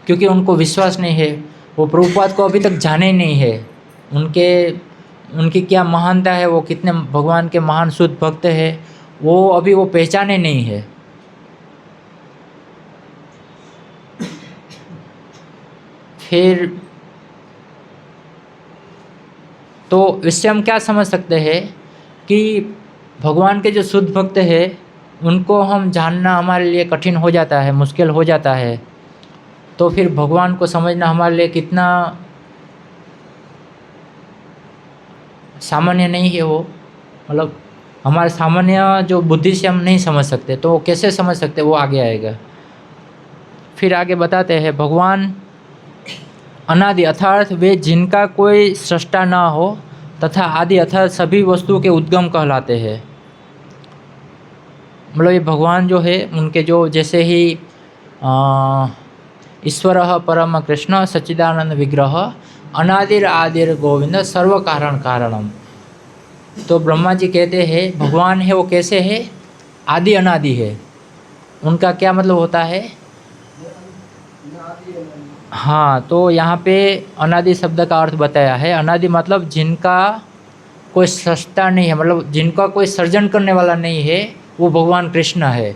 क्योंकि उनको विश्वास नहीं है। वो प्रभुपाद को अभी तक जाने ही नहीं है, उनकी क्या महानता है, वो कितने भगवान के महान शुद्ध भक्त हैं, वो अभी वो पहचाने नहीं है। फिर तो इससे हम क्या समझ सकते हैं कि भगवान के जो शुद्ध भक्त हैं उनको हम जानना हमारे लिए कठिन हो जाता है, मुश्किल हो जाता है। तो फिर भगवान को समझना हमारे लिए कितना सामान्य नहीं है वो, मतलब हमारे सामान्य जो बुद्धि से हम नहीं समझ सकते, तो वो कैसे समझ सकते, वो आगे आएगा। फिर आगे बताते हैं, भगवान अनादि अर्थात वे जिनका कोई सृष्टा ना हो तथा आदि अर्थात सभी वस्तुओं के उद्गम कहलाते हैं। मतलब ये भगवान जो है उनके जो जैसे ही ईश्वरः परम कृष्ण सच्चिदानंद विग्रह अनादिर आदिर गोविंद सर्व कारण कारणम। तो ब्रह्मा जी कहते हैं भगवान है वो कैसे है, आदि अनादि है। उनका क्या मतलब होता है? हाँ, तो यहाँ पे अनादि शब्द का अर्थ बताया है। अनादि मतलब जिनका कोई सृष्टा नहीं है, मतलब जिनका कोई सर्जन करने वाला नहीं है, वो भगवान कृष्ण है।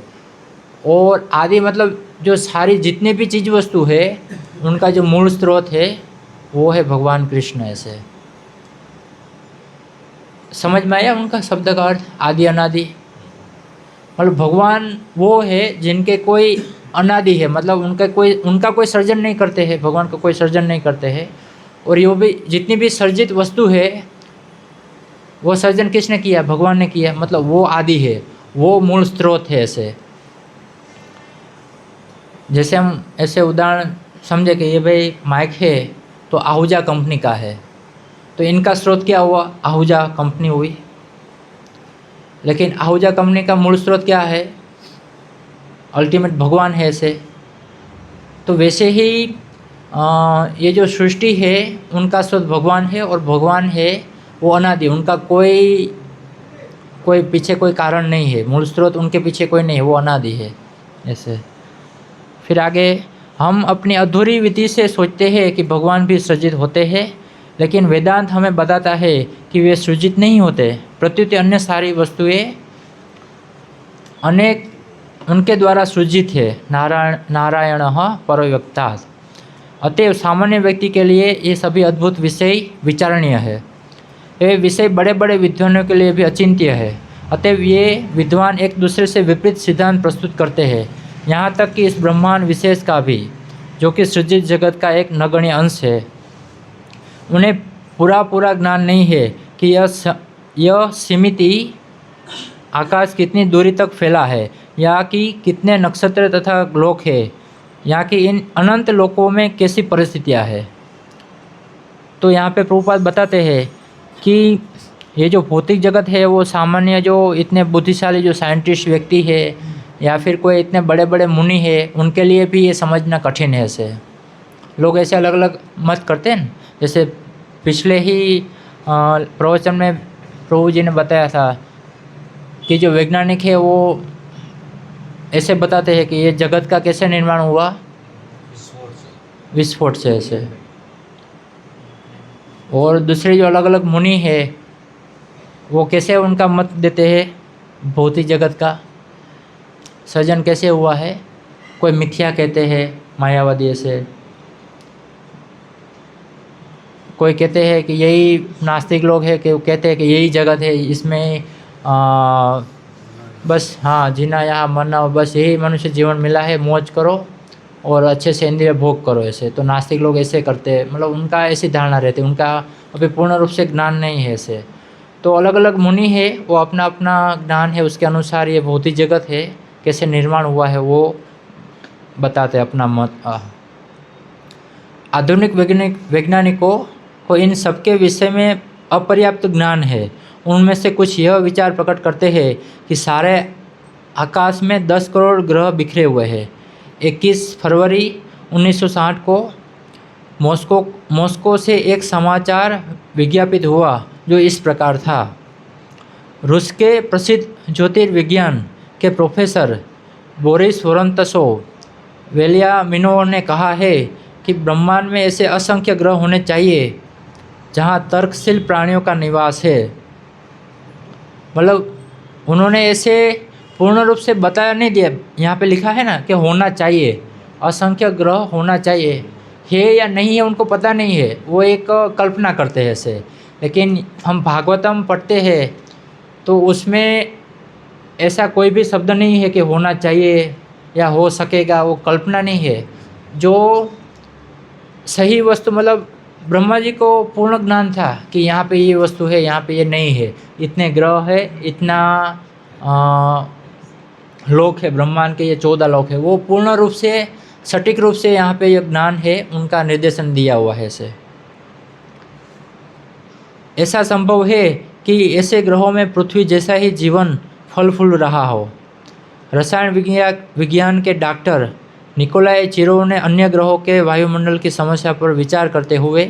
और आदि मतलब जो सारी जितने भी चीज़ वस्तु है उनका जो मूल स्रोत है वो है भगवान कृष्ण। ऐसे समझ में आया उनका शब्द का अर्थ, आदि अनादि। मतलब भगवान वो है जिनके कोई अनादि है, मतलब उनका कोई सर्जन नहीं करते हैं, भगवान का कोई सर्जन नहीं करते हैं। और ये भी जितनी भी सर्जित वस्तु है वो सर्जन किसने किया? भगवान ने किया, मतलब वो आदि है, वो मूल स्रोत है। ऐसे जैसे हम ऐसे उदाहरण समझे कि ये भाई माइक है तो आहूजा कंपनी का है, तो इनका स्रोत क्या हुआ? आहूजा कंपनी हुई। लेकिन आहूजा कंपनी का मूल स्रोत क्या है? अल्टीमेट भगवान है ऐसे। तो वैसे ही ये जो सृष्टि है उनका स्रोत भगवान है, और भगवान है वो अनादि, उनका कोई पीछे कोई कारण नहीं है, मूल स्रोत उनके पीछे कोई नहीं है, वो अनादि है ऐसे। फिर आगे हम अपनी अधूरी विधि से सोचते हैं कि भगवान भी सृजित होते हैं, लेकिन वेदांत हमें बताता है कि वे सृजित नहीं होते। प्रत्युत अन्य सारी वस्तुएं अनेक उनके द्वारा सृजित है। नारायण परव्यक्ता। अतएव सामान्य व्यक्ति के लिए ये सभी अद्भुत विषय विचारणीय है। ये विषय बड़े बड़े विद्वानों के लिए भी अचिंत्य है। अतएव ये विद्वान एक दूसरे से विपरीत सिद्धांत प्रस्तुत करते हैं, यहाँ तक कि इस ब्रह्मांड विशेष का भी, जो कि सृजित जगत का एक नगण्य अंश है, उन्हें पूरा ज्ञान नहीं है कि यह सीमित आकाश कितनी दूरी तक फैला है, या कि कितने नक्षत्र तथा लोक है, या कि इन अनंत लोकों में कैसी परिस्थितियाँ है। तो यहाँ पे प्रभुपाद बताते हैं कि ये जो भौतिक जगत है वो सामान्य जो इतने बुद्धिशाली जो साइंटिस्ट व्यक्ति है या फिर कोई इतने बड़े बड़े मुनि है, उनके लिए भी ये समझना कठिन है। ऐसे लोग ऐसे अलग अलग मत करते हैं। जैसे पिछले ही प्रवचन में प्रभु जी ने बताया था कि जो वैज्ञानिक है वो ऐसे बताते हैं कि ये जगत का कैसे निर्माण हुआ? विस्फोट से ऐसे। और दूसरे जो अलग अलग मुनि है वो कैसे उनका मत देते हैं भौतिक जगत का सृजन कैसे हुआ है। कोई मिथ्या कहते हैं, मायावादी ऐसे। कोई कहते हैं कि यही नास्तिक लोग हैं कि वो कहते हैं कि यही जगत है, इसमें बस हाँ जीना यहाँ मरना, बस यही मनुष्य जीवन मिला है, मौज करो और अच्छे से इंद्रिय भोग करो ऐसे। तो नास्तिक लोग ऐसे करते हैं, मतलब उनका ऐसी धारणा रहती है, उनका अभी पूर्ण रूप से ज्ञान नहीं है ऐसे। तो अलग अलग मुनि है, वो अपना अपना ज्ञान है, उसके अनुसार ये भौतिक जगत है कैसे निर्माण हुआ है वो बताते हैं अपना मत। आधुनिक वैज्ञानिकों को इन सबके विषय में अपर्याप्त ज्ञान है। उनमें से कुछ यह विचार प्रकट करते हैं कि सारे आकाश में 10 करोड़ ग्रह बिखरे हुए हैं। 21 फरवरी 1960 को मॉस्को से एक समाचार विज्ञापित हुआ जो इस प्रकार था। रूस के प्रसिद्ध ज्योतिर्विज्ञान के प्रोफेसर बोरिस वोरोंतसोव वेलियामिनोव ने कहा है कि ब्रह्मांड में ऐसे असंख्य ग्रह होने चाहिए जहां तर्कशील प्राणियों का निवास है। मतलब उन्होंने ऐसे पूर्ण रूप से बताया नहीं दिया, यहाँ पे लिखा है ना कि होना चाहिए, असंख्य ग्रह होना चाहिए, है या नहीं है उनको पता नहीं है, वो एक कल्पना करते हैं ऐसे। लेकिन हम भागवतम पढ़ते हैं तो उसमें ऐसा कोई भी शब्द नहीं है कि होना चाहिए या हो सकेगा, वो कल्पना नहीं है। जो सही वस्तु, मतलब ब्रह्मा जी को पूर्ण ज्ञान था कि यहाँ पे ये वस्तु है, यहाँ पे ये नहीं है, इतने ग्रह है, इतना लोक है ब्रह्मांड के, ये 14 लोक है, वो पूर्ण रूप से सटीक रूप से यहाँ पे ये ज्ञान है, उनका निर्देशन दिया हुआ है ऐसे। ऐसा संभव है कि ऐसे ग्रहों में पृथ्वी जैसा ही जीवन फल फूल रहा हो। रसायन विज्ञान के डॉक्टर निकोलाई चिरोव ने अन्य ग्रहों के वायुमंडल की समस्या पर विचार करते हुए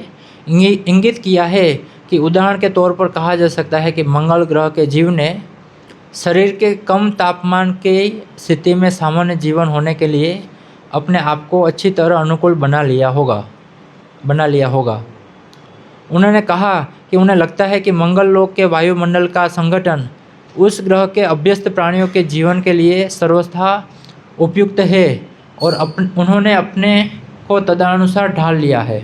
इंगित किया है कि उदाहरण के तौर पर कहा जा सकता है कि मंगल ग्रह के जीव ने शरीर के कम तापमान की स्थिति में सामान्य जीवन होने के लिए अपने आप को अच्छी तरह अनुकूल बना लिया होगा। उन्होंने कहा कि उन्हें लगता है कि मंगल लोक के वायुमंडल का संगठन उस ग्रह के अभ्यस्त प्राणियों के जीवन के लिए सर्वथा उपयुक्त है और उन्होंने अपने को तदनुसार ढाल लिया है।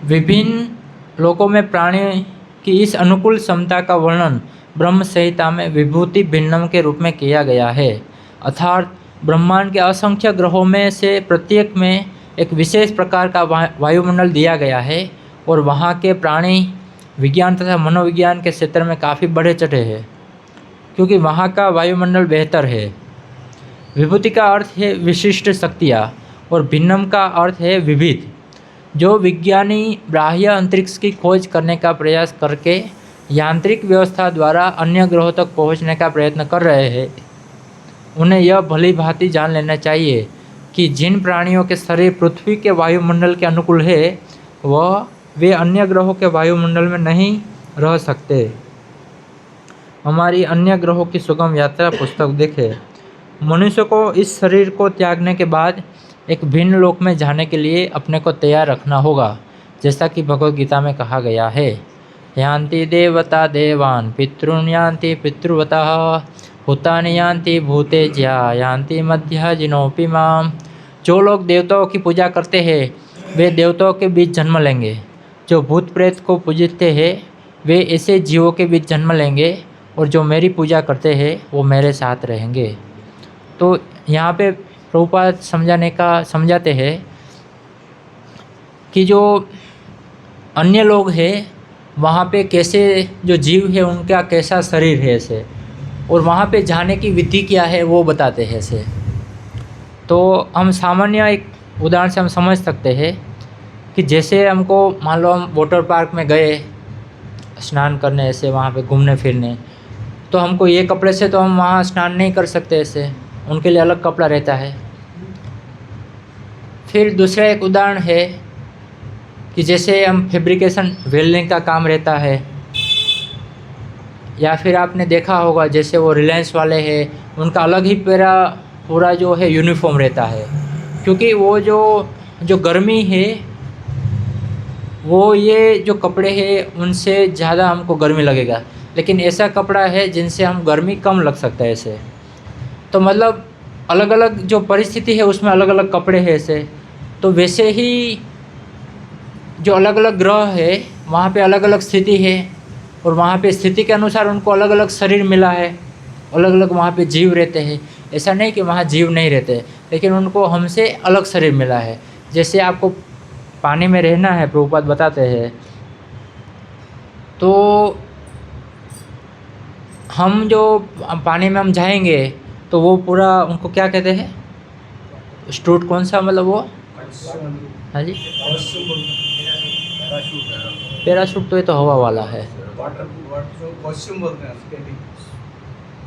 विभिन्न लोकों में प्राणी की इस अनुकूल क्षमता का वर्णन ब्रह्म संहिता में विभूति भिन्नम के रूप में किया गया है। अर्थात ब्रह्मांड के असंख्य ग्रहों में से प्रत्येक में एक विशेष प्रकार का वायुमंडल दिया गया है और वहाँ के प्राणी विज्ञान तथा मनोविज्ञान के क्षेत्र में काफ़ी बढ़े चढ़े हैं, क्योंकि वहाँ का वायुमंडल बेहतर है। विभूति का अर्थ है विशिष्ट शक्तियाँ और भिन्नम का अर्थ है विविध। जो विज्ञानी बाह्य अंतरिक्ष की खोज करने का प्रयास करके यांत्रिक व्यवस्था द्वारा अन्य ग्रहों तक पहुंचने का प्रयत्न कर रहे हैं, उन्हें यह भली भांति जान लेना चाहिए कि जिन प्राणियों के शरीर पृथ्वी के वायुमंडल के अनुकूल है वे अन्य ग्रहों के वायुमंडल में नहीं रह सकते। हमारी अन्य ग्रहों की सुगम यात्रा पुस्तक देखें। मनुष्य को इस शरीर को त्यागने के बाद एक भिन्न लोक में जाने के लिए अपने को तैयार रखना होगा, जैसा कि भगवद गीता में कहा गया है, यान्ति देवता देवान् पितॄन् यान्ति पितृवतः भूतानि यान्ति भूतेज्या यान्ति मध्य जिनोपि माम। जो लोग देवताओं की पूजा करते हैं वे देवताओं के बीच जन्म लेंगे, जो भूत प्रेत को पूजते हैं वे ऐसे जीवों के बीच जन्म लेंगे, और जो मेरी पूजा करते हैं वो मेरे साथ रहेंगे। तो यहाँ पे प्रभुपाद समझाते हैं कि जो अन्य लोग हैं वहाँ पे कैसे जो जीव है उनका कैसा शरीर है ऐसे, और वहाँ पे जाने की विधि क्या है वो बताते हैं ऐसे। तो हम सामान्य एक उदाहरण से हम समझ सकते हैं कि जैसे हमको मान लो हम वाटर पार्क में गए स्नान करने ऐसे, वहाँ पे घूमने फिरने, तो हमको ये कपड़े से तो हम वहाँ स्नान नहीं कर सकते ऐसे, उनके लिए अलग कपड़ा रहता है। फिर दूसरा एक उदाहरण है कि जैसे हम फैब्रिकेशन वेल्डिंग का काम रहता है, या फिर आपने देखा होगा जैसे वो रिलायंस वाले हैं उनका अलग ही पूरा जो है यूनिफॉर्म रहता है, क्योंकि वो जो गर्मी है वो ये जो कपड़े हैं उनसे ज़्यादा हमको गर्मी लगेगा, लेकिन ऐसा कपड़ा है जिनसे हम गर्मी कम लग सकता है ऐसे। तो मतलब अलग अलग जो परिस्थिति है उसमें अलग अलग कपड़े हैं ऐसे। तो वैसे ही जो अलग अलग ग्रह है वहाँ पे अलग अलग स्थिति है, और वहाँ पे स्थिति के अनुसार उनको अलग अलग शरीर मिला है, अलग अलग वहाँ पे जीव रहते हैं। ऐसा नहीं कि वहाँ जीव नहीं रहते, लेकिन उनको हमसे अलग शरीर मिला है। जैसे आपको पानी में रहना है, प्रभुपाद बताते हैं, तो हम जो पानी में हम जाएंगे तो वो पूरा उनको क्या कहते हैं, स्टूट कौन सा, मतलब वो, हाँ जी, पैराशूट तो ये तो हवा वाला है,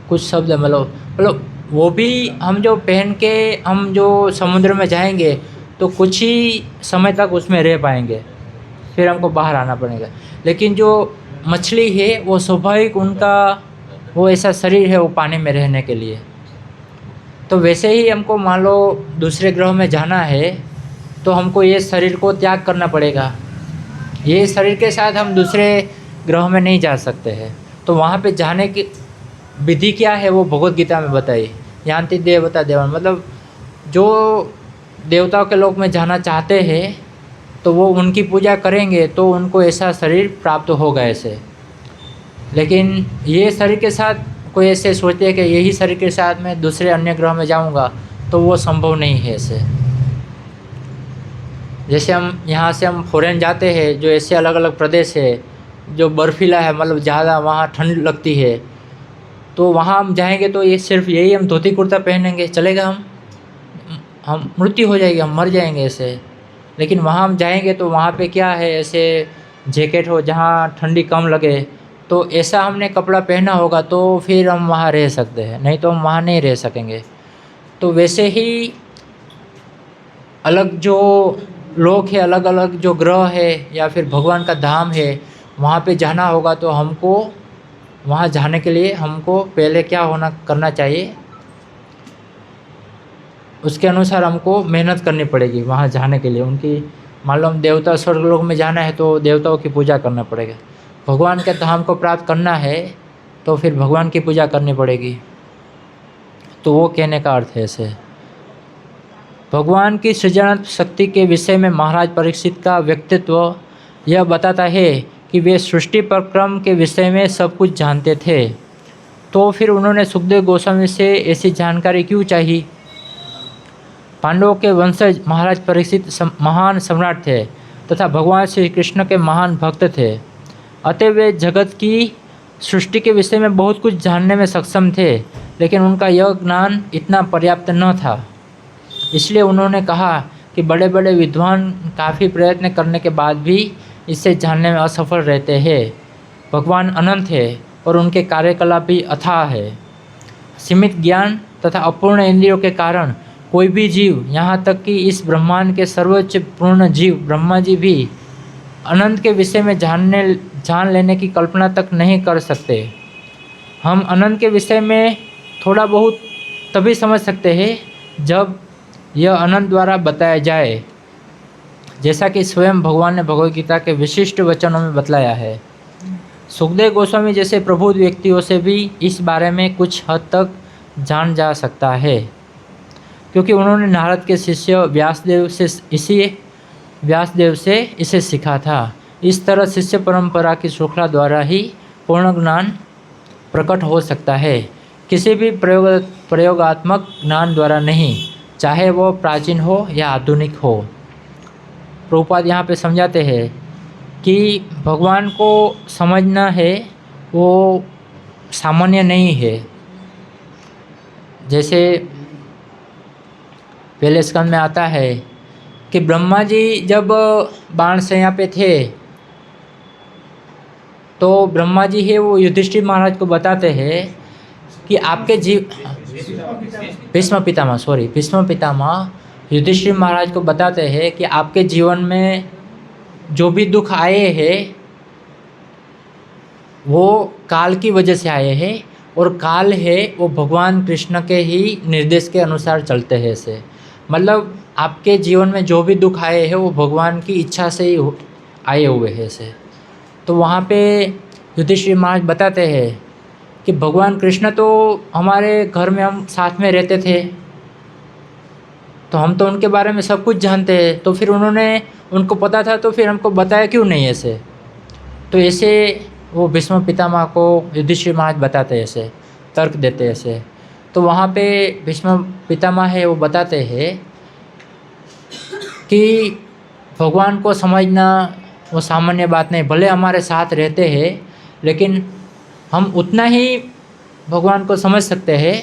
कुछ शब्द है, मतलब वो भी हम जो पहन के हम जो समुद्र में जाएंगे तो कुछ ही समय तक उसमें रह पाएंगे, फिर हमको बाहर आना पड़ेगा। लेकिन जो मछली है वो स्वाभाविक उनका वो ऐसा शरीर है वो पानी में रहने के लिए। तो वैसे ही हमको मान लो दूसरे ग्रह में जाना है तो हमको ये शरीर को त्याग करना पड़ेगा, ये शरीर के साथ हम दूसरे ग्रह में नहीं जा सकते हैं। तो वहाँ पे जाने की विधि क्या है वो भगवद गीता में बताई, यान्ति देवता देवान, मतलब जो देवताओं के लोक में जाना चाहते हैं तो वो उनकी पूजा करेंगे तो उनको ऐसा शरीर प्राप्त होगा ऐसे। लेकिन ये शरीर के साथ कोई ऐसे सोचते हैं कि यही शरीर के साथ मैं दूसरे अन्य ग्रह में जाऊंगा, तो वो संभव नहीं है ऐसे। जैसे हम यहाँ से हम फॉरेन जाते हैं, जो ऐसे अलग अलग प्रदेश है जो बर्फीला है, मतलब ज़्यादा वहाँ ठंड लगती है, तो वहाँ हम जाएंगे तो ये सिर्फ यही हम धोती कुर्ता पहनेंगे चलेगा, हम मृत्यु हो जाएगी, हम मर जाएंगे ऐसे। लेकिन वहाँ हम जाएंगे तो वहाँ पे क्या है, ऐसे जैकेट हो जहाँ ठंडी कम लगे, तो ऐसा हमने कपड़ा पहना होगा तो फिर हम वहाँ रह सकते हैं, नहीं तो हम वहाँ नहीं रह सकेंगे। तो वैसे ही अलग जो लोक है, अलग अलग जो ग्रह है या फिर भगवान का धाम है, वहाँ पे जाना होगा तो हमको वहाँ जाने के लिए हमको पहले क्या करना चाहिए, उसके अनुसार हमको मेहनत करनी पड़ेगी वहाँ जाने के लिए। उनकी मान लो हम देवता स्वर्गलोक में जाना है तो देवताओं की पूजा करना पड़ेगा, भगवान के धाम को प्राप्त करना है तो फिर भगवान की पूजा करनी पड़ेगी। तो वो कहने का अर्थ है ऐसे। भगवान की सृजनात्मक शक्ति के विषय में महाराज परीक्षित का व्यक्तित्व यह बताता है कि वे सृष्टि प्रक्रम के विषय में सब कुछ जानते थे, तो फिर उन्होंने सुखदेव गोस्वामी से ऐसी जानकारी क्यों चाहिए। पांडवों के वंशज महाराज परीक्षित महान सम्राट थे तथा भगवान श्री कृष्ण के महान भक्त थे, अतः वे जगत की सृष्टि के विषय में बहुत कुछ जानने में सक्षम थे, लेकिन उनका यह ज्ञान इतना पर्याप्त न था। इसलिए उन्होंने कहा कि बड़े बड़े विद्वान काफ़ी प्रयत्न करने के बाद भी इसे जानने में असफल रहते हैं। भगवान अनंत है और उनके कार्यकलाप भी अथाह है। सीमित ज्ञान तथा अपूर्ण इंद्रियों के कारण कोई भी जीव, यहाँ तक कि इस ब्रह्मांड के सर्वोच्च पूर्ण जीव ब्रह्मा जी भी अनंत के विषय में जान लेने की कल्पना तक नहीं कर सकते। हम अनंत के विषय में थोड़ा बहुत तभी समझ सकते हैं जब यह अनंत द्वारा बताया जाए, जैसा कि स्वयं भगवान ने भगवद गीता के विशिष्ट वचनों में बतलाया है। सुखदेव गोस्वामी जैसे प्रबुद्ध व्यक्तियों से भी इस बारे में कुछ हद तक जान जा सकता है, क्योंकि उन्होंने नारद के शिष्य व्यासदेव से इसे सीखा था। इस तरह शिष्य परंपरा की श्रृंखला द्वारा ही पूर्ण ज्ञान प्रकट हो सकता है, किसी भी प्रयोगात्मक ज्ञान द्वारा नहीं, चाहे वो प्राचीन हो या आधुनिक हो। प्रभुपाद यहाँ पे समझाते हैं कि भगवान को समझना है वो सामान्य नहीं है। जैसे पहले स्कंद में आता है कि ब्रह्मा जी जब बाणशैया पे थे तो ब्रह्मा जी है वो युधिष्ठिर महाराज को बताते हैं कि आपके भीष्म पितामह युधिष्ठिर महाराज को बताते हैं कि आपके जीवन में जो भी दुख आए हैं वो काल की वजह से आए हैं, और काल है वो भगवान कृष्ण के ही निर्देश के अनुसार चलते हैं। ऐसे मतलब आपके जीवन में जो भी दुख आए हैं वो भगवान की इच्छा से ही आए हुए हैं ऐसे। तो वहाँ पे युधिष्ठिर महाराज बताते हैं कि भगवान कृष्ण तो हमारे घर में हम साथ में रहते थे, तो हम तो उनके बारे में सब कुछ जानते हैं, तो फिर उनको पता था तो फिर हमको बताया क्यों नहीं ऐसे। तो ऐसे वो भीष्म पितामह को युधिष्ठिर महाराज बताते हैं, ऐसे तर्क देते हैं ऐसे। तो वहाँ पे भीष्म पितामह है वो बताते हैं कि भगवान को समझना वो सामान्य बात नहीं, भले हमारे साथ रहते हैं लेकिन हम उतना ही भगवान को समझ सकते हैं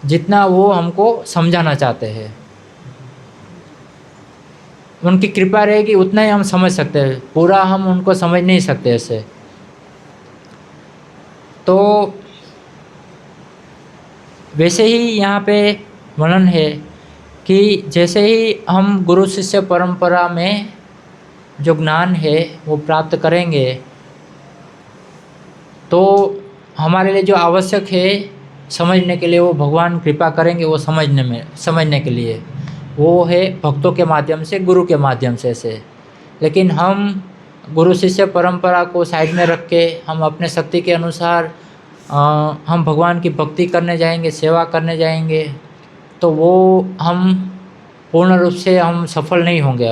जितना वो हमको समझाना चाहते हैं। उनकी कृपा रहेगी उतना ही हम समझ सकते हैं, पूरा हम उनको समझ नहीं सकते ऐसे। तो वैसे ही यहाँ पे वर्णन है कि जैसे ही हम गुरु शिष्य परंपरा में जो ज्ञान है वो प्राप्त करेंगे तो हमारे लिए जो आवश्यक है समझने के लिए वो भगवान कृपा करेंगे, वो समझने के लिए वो है भक्तों के माध्यम से, गुरु के माध्यम से। लेकिन हम गुरु शिष्य परंपरा को साइड में रख के हम अपने शक्ति के अनुसार हम भगवान की भक्ति करने जाएंगे, सेवा करने जाएंगे, तो वो हम पूर्ण रूप से हम सफल नहीं होंगे,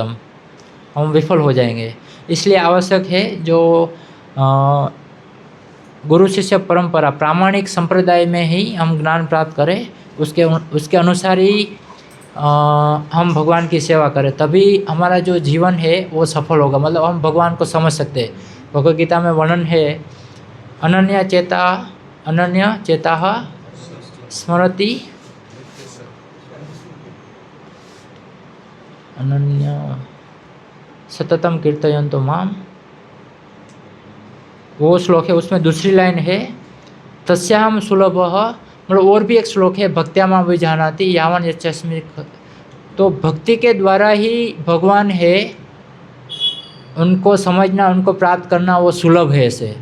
हम विफल हो जाएंगे। इसलिए आवश्यक है जो गुरु शिष्य परंपरा प्रामाणिक संप्रदाय में ही हम ज्ञान प्राप्त करें, उसके अनुसार ही हम भगवान की सेवा करें, तभी हमारा जो जीवन है वो सफल होगा। मतलब हम भगवान को समझ सकते हैं। भगवद गीता में वर्णन है अनन्य चेता स्मरति अनन्य सततम कीर्तयन्तो माम, वो श्लोक है। उसमें दूसरी लाइन है तस्याहम सुलभः, मतलब और भी एक श्लोक है भक्त्या मां विजानाति यावन यच्चस्मि। तो भक्ति के द्वारा ही भगवान है, उनको समझना, उनको प्राप्त करना वो सुलभ है ऐसे।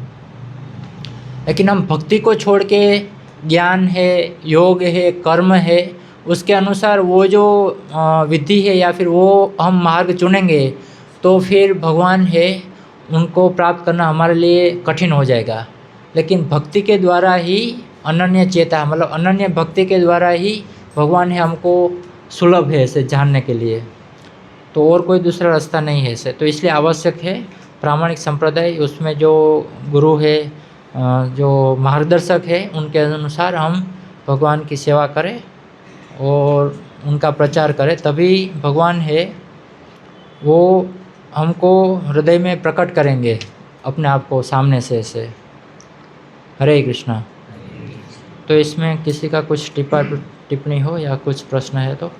लेकिन हम भक्ति को छोड़ के ज्ञान है, योग है, कर्म है, उसके अनुसार वो जो विधि है या फिर वो हम मार्ग चुनेंगे तो फिर भगवान है उनको प्राप्त करना हमारे लिए कठिन हो जाएगा। लेकिन भक्ति के द्वारा ही अनन्य चेता, मतलब अनन्य भक्ति के द्वारा ही भगवान है हमको सुलभ है ऐसे जानने के लिए, तो और कोई दूसरा रास्ता नहीं है ऐसे। तो इसलिए आवश्यक है प्रामाणिक संप्रदाय, उसमें जो गुरु है, जो मार्गदर्शक है, उनके अनुसार हम भगवान की सेवा करें और उनका प्रचार करें, तभी भगवान है वो हमको हृदय में प्रकट करेंगे अपने आप को सामने से ऐसे। हरे कृष्णा। तो इसमें किसी का कुछ टिप्पणी हो या कुछ प्रश्न है तो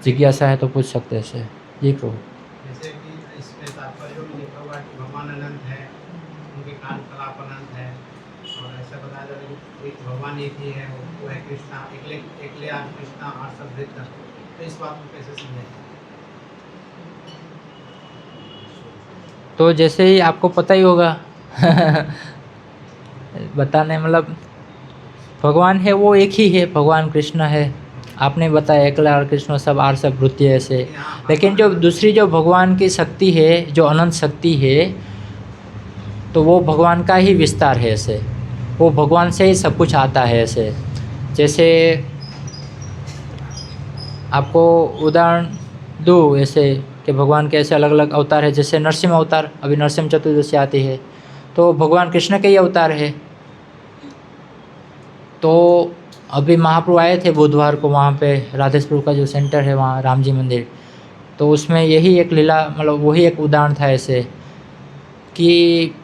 जिज्ञासा है तो पूछ सकते हैं से। जी प्रभु। जैसे कि इसमें तात्पर्य में लिखा हुआ है कि भगवान अनंत है, उनके कार्यकलाप अनंत है, और ऐसा बताया जा रहा है कि एक भगवान एक ही है, वो है कृष्णा, एकले आद कृष्णा और सब वृत्त। तो इस बात को कैसे समझें? तो जैसे ही आपको पता ही होगा बताने मतलब भगवान है वो एक ही है, भगवान कृष्ण है। आपने बताया एकला और कृष्ण सब आर सब वृत्ति ऐसे, लेकिन जो दूसरी जो भगवान की शक्ति है, जो अनंत शक्ति है, तो वो भगवान का ही विस्तार है ऐसे, वो भगवान से ही सब कुछ आता है ऐसे। जैसे आपको उदाहरण दूँ ऐसे कि भगवान के ऐसे अलग अलग अवतार है, जैसे नरसिंह अवतार, अभी नरसिंह चतुर्दशी आती है तो भगवान कृष्ण के ही अवतार है। तो अभी महाप्रभु आए थे बुधवार को, वहाँ पे राधेश्वर का जो सेंटर है वहाँ राम जी मंदिर, तो उसमें यही एक लीला मतलब वही एक उदाहरण था ऐसे कि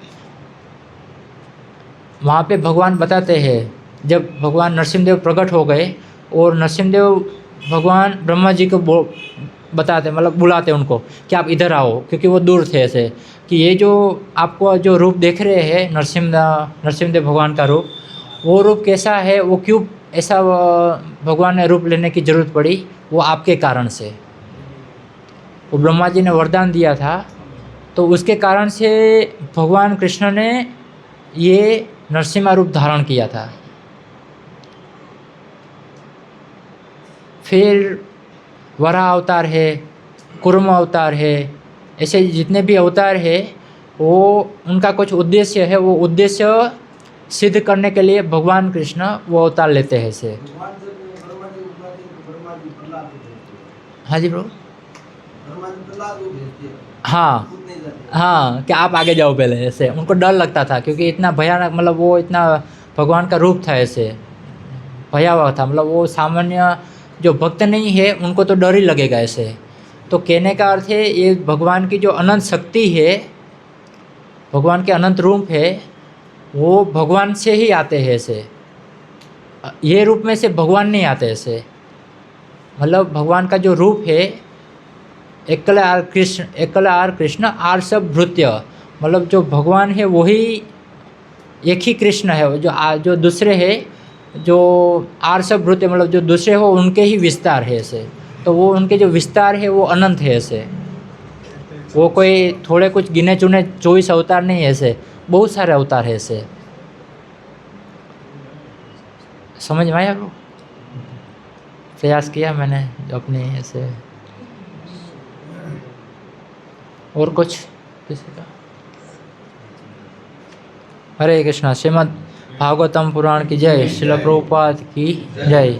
वहाँ पे भगवान बताते हैं जब भगवान नरसिंहदेव प्रकट हो गए और नरसिंहदेव भगवान ब्रह्मा जी को बताते मतलब बुलाते उनको कि आप इधर आओ, क्योंकि वो दूर थे ऐसे कि ये जो आपको जो रूप देख रहे हैं नरसिंहदेव भगवान का रूप, वो रूप कैसा है, वो क्यों ऐसा भगवान ने रूप लेने की ज़रूरत पड़ी, वो आपके कारण से। वो ब्रह्मा जी ने वरदान दिया था, तो उसके कारण से भगवान कृष्ण ने ये नरसिम्हा रूप धारण किया था। फिर वराह अवतार है, कुर्म अवतार है, ऐसे जितने भी अवतार है वो उनका कुछ उद्देश्य है, वो उद्देश्य सिद्ध करने के लिए भगवान कृष्ण वो अवतार लेते हैं ऐसे। भगवान जब ब्रह्मा जी उठाते हैं तो ब्रह्मा जी प्रहलाद को भेजते हैं। हाँ जी प्रभु। ब्रह्मा जी प्रहलाद को भेजते हैं, हाँ खुद नहीं जाते। हाँ, कि आप आगे जाओ पहले ऐसे, उनको डर लगता था क्योंकि इतना भयानक मतलब वो इतना भगवान का रूप था ऐसे, भयावह था, मतलब वो सामान्य जो भक्त नहीं है उनको तो डर ही लगेगा ऐसे। तो कहने का अर्थ है ये भगवान की जो अनंत शक्ति है, भगवान के अनंत रूप है, वो भगवान से ही आते हैं ऐसे, ये रूप में से भगवान नहीं आते ऐसे। मतलब भगवान का जो रूप है एकल आर कृष्ण आर सब भृत्य, मतलब जो भगवान है वही एक ही कृष्ण है, जो दूसरे है जो आर सब भृत्य मतलब जो दूसरे हो उनके ही विस्तार है ऐसे। तो वो उनके जो विस्तार है वो अनंत है ऐसे, वो कोई थोड़े कुछ गिने चुने 24 अवतार नहीं है ऐसे, बहुत सारे अवतार है ऐसे। समझ में आया आपको? प्रयास किया मैंने अपने ऐसे। और कुछ किसी का? हरे कृष्णा। श्रीमद् भागवतम पुराण की जय। श्रील प्रभुपाद की जय।